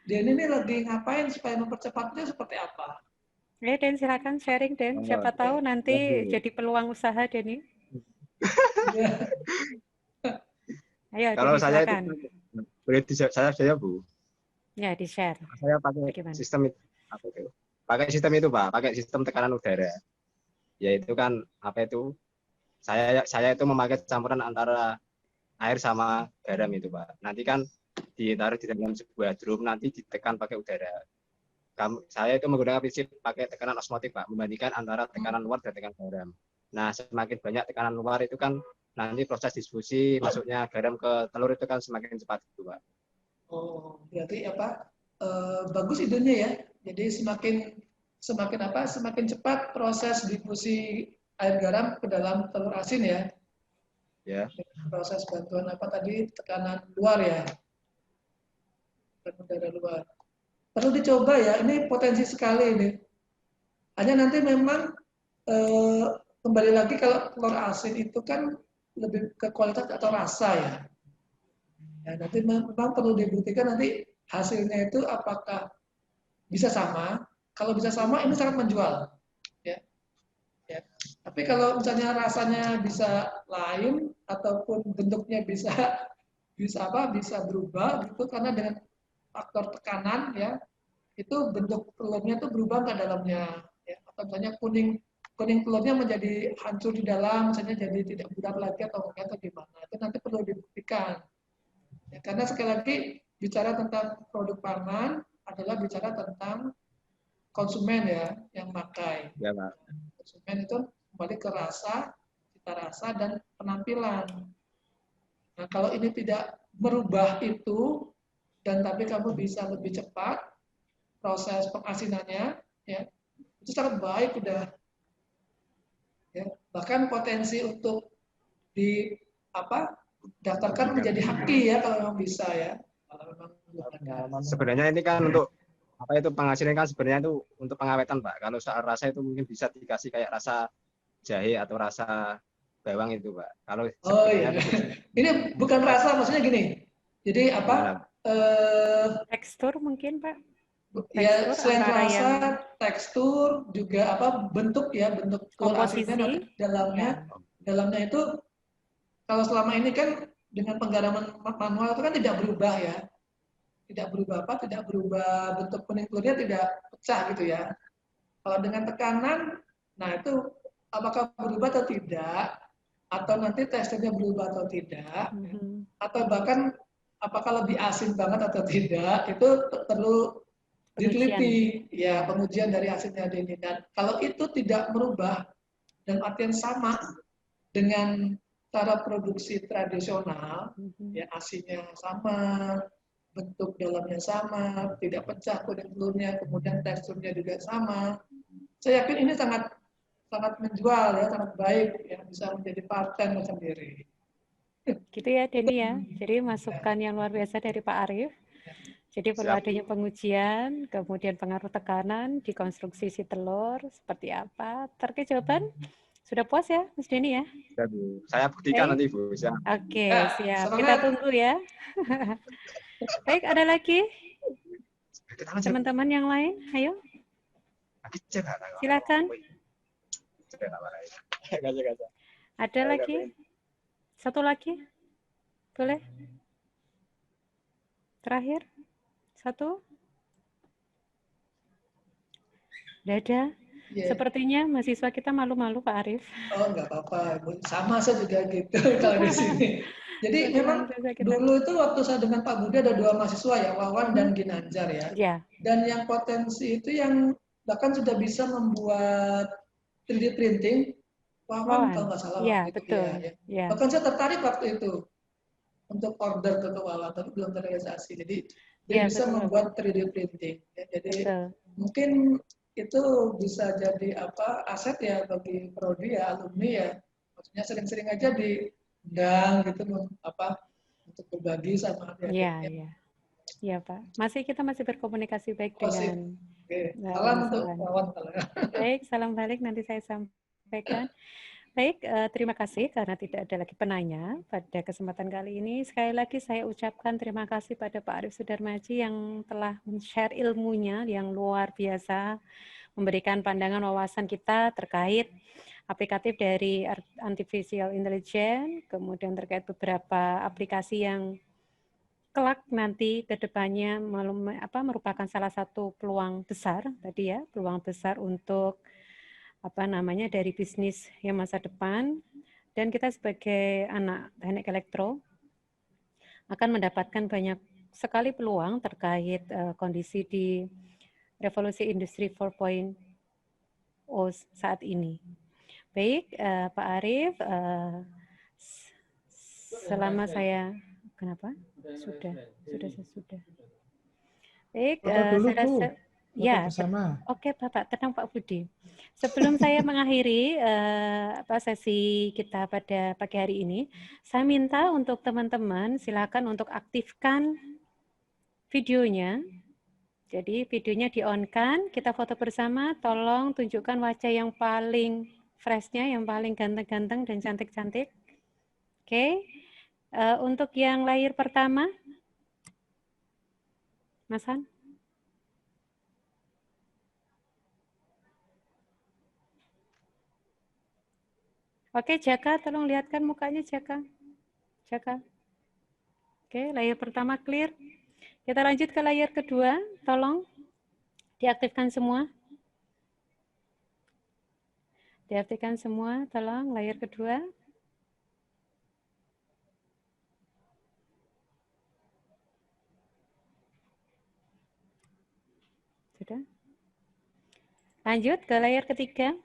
Denny ini lagi ngapain supaya mempercepatnya seperti apa? Den silakan sharing Den, siapa tahu nanti jadi peluang usaha Denny. Ayo Kalau Denny saya silakan. itu boleh saya Bu. Ya di share. Saya pakai sistem itu, pakai sistem itu Pak, pakai sistem tekanan udara. Yaitu kan apa itu? Saya itu memakai campuran antara air sama garam itu Pak. Nanti kan ditaruh di dalam sebuah drum, nanti ditekan pakai udara. Saya itu menggunakan prinsip pakai tekanan osmotik Pak, membandingkan antara tekanan luar dan tekanan dalam. Nah, semakin banyak tekanan luar itu kan nanti proses distribusi masuknya garam ke telur itu kan semakin cepat gitu Pak. Oh, berarti apa? Bagus idenya ya. Jadi semakin cepat proses difusi air garam ke dalam telur asin ya. Ya. Proses bantuan apa tadi, tekanan luar ya. Tekanan udara luar. Perlu dicoba ya, ini potensi sekali ini. Hanya nanti memang kembali lagi kalau telur asin itu kan lebih ke kualitas atau rasa ya. Ya, nanti memang perlu dibuktikan nanti hasilnya itu apakah bisa sama. Kalau bisa sama ini sangat menjual. Ya. Ya. Tapi kalau misalnya rasanya bisa lain ataupun bentuknya bisa berubah gitu karena dengan faktor tekanan ya, itu bentuk telurnya itu berubah ke dalamnya ya. Atau misalnya kuning telurnya menjadi hancur di dalam, misalnya jadi tidak bulat lagi atau gimana. Itu nanti perlu dibuktikan. Ya, karena sekali lagi bicara tentang produk pangan adalah bicara tentang konsumen ya yang pakai. Ya, Pak. Konsumen itu kembali ke rasa, cita rasa dan penampilan. Nah, kalau ini tidak merubah itu dan tapi kamu bisa lebih cepat proses pengasinannya, ya itu sangat baik udah. Ya, bahkan potensi untuk daftarkan menjadi haki ya kalau memang bisa ya. Sebenarnya ini kan untuk apa itu penghasilnya kan sebenarnya itu untuk pengawetan Pak. Kalau soal rasa itu mungkin bisa dikasih kayak rasa jahe atau rasa bawang itu Pak. Kalau iya. Ini bukan rasa, maksudnya gini. Jadi apa? Tekstur mungkin Pak. Ya selain rasa, tekstur juga apa bentuk ya, bentuk telur asinnya nanti dalamnya itu kalau selama ini kan dengan penggaraman manual itu kan tidak berubah ya. Tidak berubah bentuk kuning telurnya tidak pecah gitu ya. Kalau dengan tekanan, nah itu apakah berubah atau tidak, atau nanti teksturnya berubah atau tidak, atau bahkan apakah lebih asin banget atau tidak, itu perlu diteliti ya, pengujian dari asinnya ini. Dan kalau itu tidak merubah dan artian sama dengan cara produksi tradisional, ya asinnya sama, bentuk dalamnya sama, tidak pecah kuning telurnya, kemudian teksturnya juga sama. Saya yakin ini sangat menjual ya, sangat baik ya, bisa menjadi paten sendiri. Gitu ya Denny ya. Jadi masukan yang luar biasa dari Pak Arief. Jadi perlu Siap. adanya pengujian, kemudian pengaruh tekanan di konstruksi si telur, seperti apa. Terkait jawaban, sudah puas ya Mas Denny ya? Dan saya buktikan Baik. nanti Bu. Siap. Oke, Ya, siap. Kita semangat. tunggu ya. Baik, ada lagi Kita lanjut. teman-teman yang lain? Ayo, Cek, nggak? silakan. Cek, nggak apa-apa. Ada lagi? Satu lagi? Boleh? Terakhir? Satu? Tidak ada? Iya. Sepertinya mahasiswa kita malu-malu Pak Arief. Oh, nggak apa-apa. Bu. Sama saya juga gitu kalau di sini. Jadi memang Mahasiswa kita. dulu itu waktu saya dengan Pak Budi ada 2 mahasiswa ya, Wawan dan Ginanjar ya. Ya, Dan yang potensi itu yang bahkan sudah bisa membuat 3D printing, Wawan kalau nggak salah ya waktu itu betul. ya. Ya, Bahkan saya tertarik waktu itu untuk order ke Wawan, tapi belum terrealisasi. Jadi dia Ya, bisa betul. membuat 3D printing. Ya, jadi betul. mungkin itu bisa jadi apa aset ya bagi prodi ya, alumni ya. Maksudnya sering-sering aja diundang gitu untuk berbagi sama Ya, adik-adiknya. ya Pak. Kita masih berkomunikasi baik Oh, sip. dengan Oke. Mbak Salam untuk Wan. Wawan kalau ya. Baik, salam balik nanti saya sampaikan. Baik, terima kasih karena tidak ada lagi penanya pada kesempatan kali ini. Sekali lagi saya ucapkan terima kasih pada Pak Arief Sudarmaji yang telah men-share ilmunya yang luar biasa, memberikan pandangan wawasan kita terkait aplikatif dari artificial intelligence, kemudian terkait beberapa aplikasi yang kelak nanti ke depannya merupakan salah satu peluang besar tadi ya, peluang besar untuk dari bisnis yang masa depan, dan kita sebagai anak teknik elektro akan mendapatkan banyak sekali peluang terkait kondisi di revolusi industri 4.0 saat ini. Baik, Pak Arief, selama saya kenapa? Sudah. Baik, Foto dulu, saya rasa Bu. ya, bersama. oke Bapak, tenang Pak Budi. Sebelum saya mengakhiri sesi kita pada pagi hari ini, saya minta untuk teman-teman silakan untuk aktifkan videonya. Jadi videonya di-on-kan, kita foto bersama, tolong tunjukkan wajah yang paling fresh-nya, yang paling ganteng-ganteng dan cantik-cantik. Oke, untuk yang layar pertama, Mas Han. Oke, Jaka, tolong lihatkan mukanya Jaka. Oke, layar pertama clear. Kita lanjut ke layar kedua, tolong diaktifkan semua. Diaktifkan semua, tolong layar kedua. Sudah. Lanjut ke layar ketiga.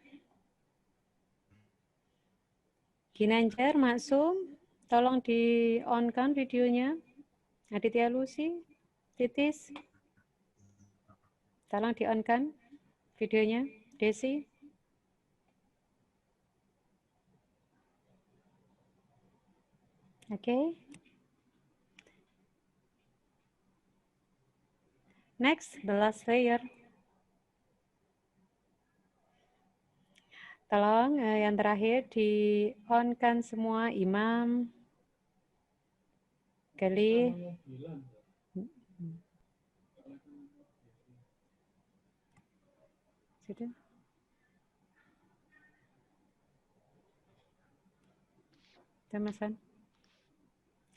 Ginanjar, Maksum, tolong di-on-kan videonya. Aditya Lucy, Titis, tolong di-on-kan videonya. Desi. Oke. Next, the last layer. Tolong yang terakhir di-on-kan semua, Imam, Gali. Sudah? Mas Han?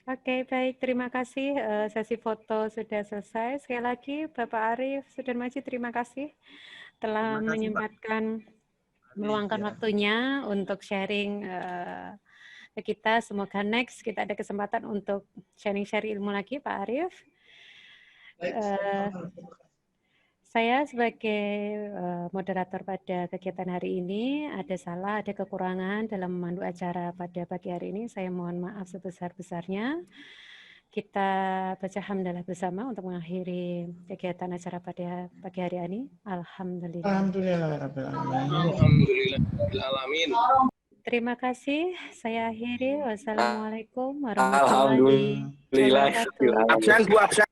Oke, baik. Terima kasih. Sesi foto sudah selesai. Sekali lagi, Bapak Arief Sudarmaji, terima kasih telah menyempatkan meluangkan waktunya untuk sharing ke kita. Semoga next kita ada kesempatan untuk sharing-sharing ilmu lagi, Pak Arief. Baik, Saya sebagai moderator pada kegiatan hari ini ada salah, ada kekurangan dalam memandu acara pada pagi hari ini. Saya mohon maaf sebesar-besarnya. Kita baca hamdalah bersama untuk mengakhiri kegiatan acara pada pagi hari ini. Alhamdulillah. Alhamdulillahirrahmanirrahim. Terima kasih. Saya akhiri. Wassalamualaikum warahmatullahi wabarakatuh. Absen, Bu, absen.